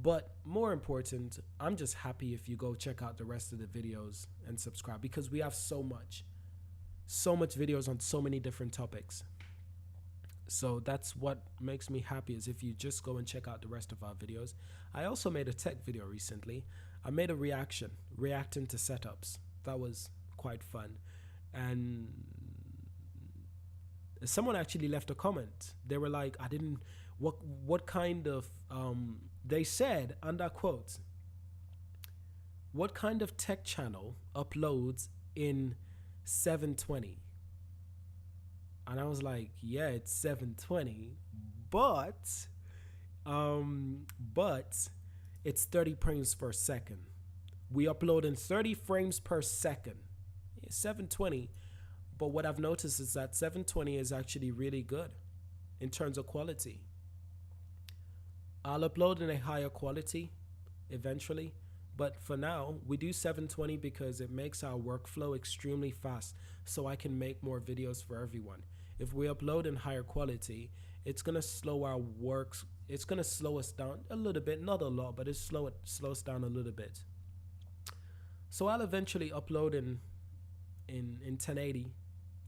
But more important, I'm just happy if you go check out the rest of the videos and subscribe, because we have so much videos on so many different topics. So that's what makes me happy, is if you just go and check out the rest of our videos. I also made a tech video recently. I made a reacting to setups. That was quite fun. And someone actually left a comment. They were like, what kind of, they said, under quote, what kind of tech channel uploads in 720? And I was like, yeah, it's 720, but it's 30 frames per second. We upload in 30 frames per second. It's 720, but what I've noticed is that 720 is actually really good in terms of quality. I'll upload in a higher quality eventually, but for now, we do 720 because it makes our workflow extremely fast, so I can make more videos for everyone. If we upload in higher quality, it's gonna slow our works. It's gonna slow us down a little bit, not a lot, but it slows down a little bit. So I'll eventually upload in 1080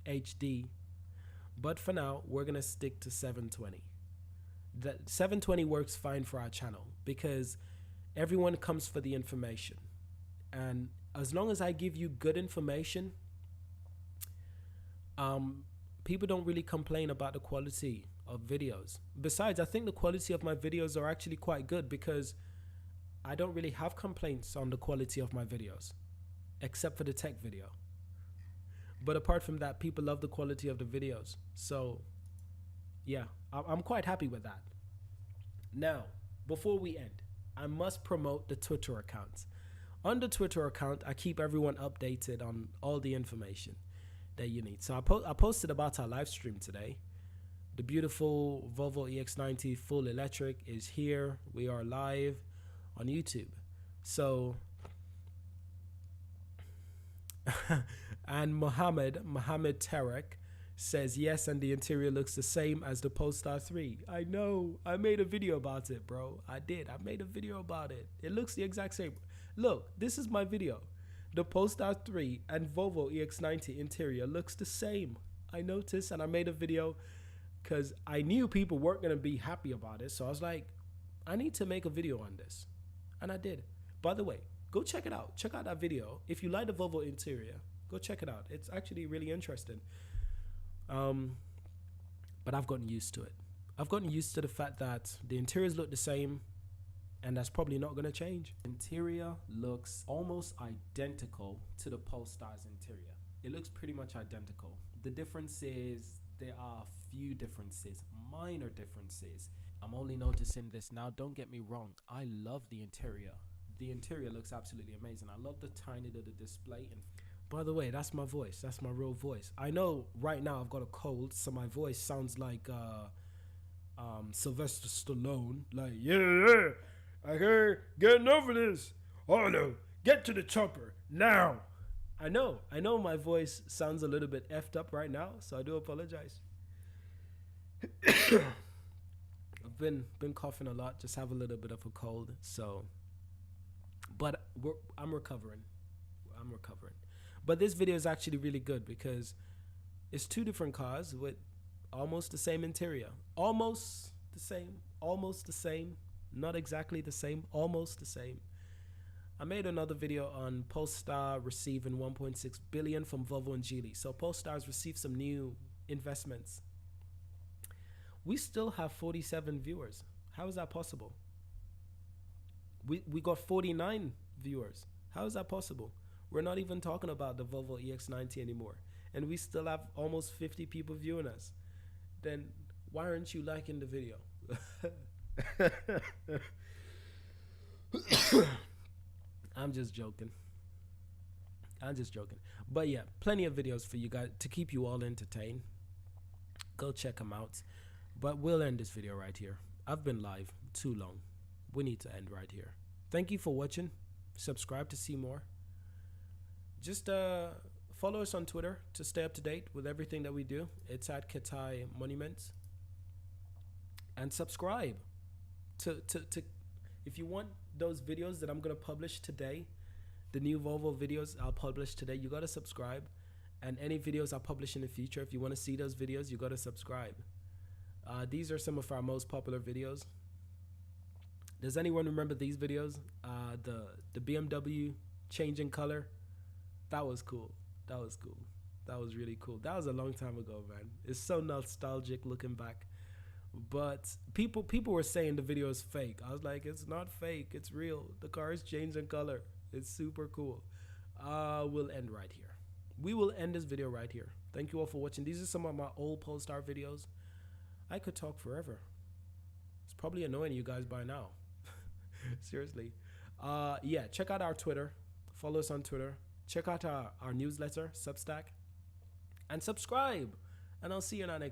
HD, but for now, we're gonna stick to 720. That 720 works fine for our channel because everyone comes for the information, and as long as I give you good information, people don't really complain about the quality of videos. Besides, I think the quality of my videos are actually quite good because I don't really have complaints on the quality of my videos, except for the tech video. But apart from that, people love the quality of the videos. So yeah, I'm quite happy with that. Now, before we end, I must promote the Twitter account. On the Twitter account, I keep everyone updated on all the information that you need. So I posted about our live stream today. The beautiful Volvo EX90 full electric is here. We are live on YouTube. So, and Mohammed Tarek says yes, and the interior looks the same as the Polestar 3. I know. I made a video about it, bro. I made a video about it. It looks the exact same. Look, this is my video. The Polestar 3 and Volvo EX90 interior looks the same. I noticed, and I made a video because I knew people weren't going to be happy about it. So I was like, I need to make a video on this. And I did. By the way, go check it out. Check out that video. If you like the Volvo interior, go check it out. It's actually really interesting. But I've gotten used to it. I've gotten used to the fact that the interiors look the same, and that's probably not going to change. Interior looks almost identical to the Polestar's interior. It looks pretty much identical. The difference is there are a few differences, minor differences. I'm only noticing this now. Don't get me wrong. I love the interior. The interior looks absolutely amazing. I love the tiny little display. And by the way, that's my voice. That's my real voice. I know right now I've got a cold, so my voice sounds like Sylvester Stallone, like, yeah, I can't get enough of this. Oh no, get to the chopper now. I know my voice sounds a little bit effed up right now, so I do apologize. I've been coughing a lot, just have a little bit of a cold, so but I'm recovering. But this video is actually really good because it's two different cars with almost the same interior. Almost the same. Not exactly the same, almost the same. I made another video on Polestar receiving 1.6 billion from Volvo and Geely. So Polestar's received some new investments. We still have 47 viewers. How is that possible? We got 49 viewers. How is that possible? We're not even talking about the Volvo EX90 anymore. And we still have almost 50 people viewing us. Then why aren't you liking the video? I'm just joking. But yeah, plenty of videos for you guys to keep you all entertained. Go check them out. But we'll end this video right here. I've been live too long. We need to end right here. Thank you for watching. Subscribe to see more. Just follow us on Twitter to stay up to date with everything that we do. It's at Katai Monuments. And subscribe to if you want those videos that I'm gonna publish today, the new Volvo videos I'll publish today, you gotta subscribe. And any videos I publish in the future, if you want to see those videos, you gotta subscribe. These are some of our most popular videos. Does anyone remember these videos? The BMW changing color. That was cool. That was really cool. That was a long time ago, man. It's so nostalgic looking back. But people were saying the video is fake. I was like, it's not fake. It's real. The car is changing color. It's super cool. We'll end right here. We will end this video right here. Thank you all for watching. These are some of my old Polestar videos. I could talk forever. It's probably annoying you guys by now. Seriously. Yeah, check out our Twitter. Follow us on Twitter. Check out our newsletter, Substack. And subscribe. And I'll see you in our next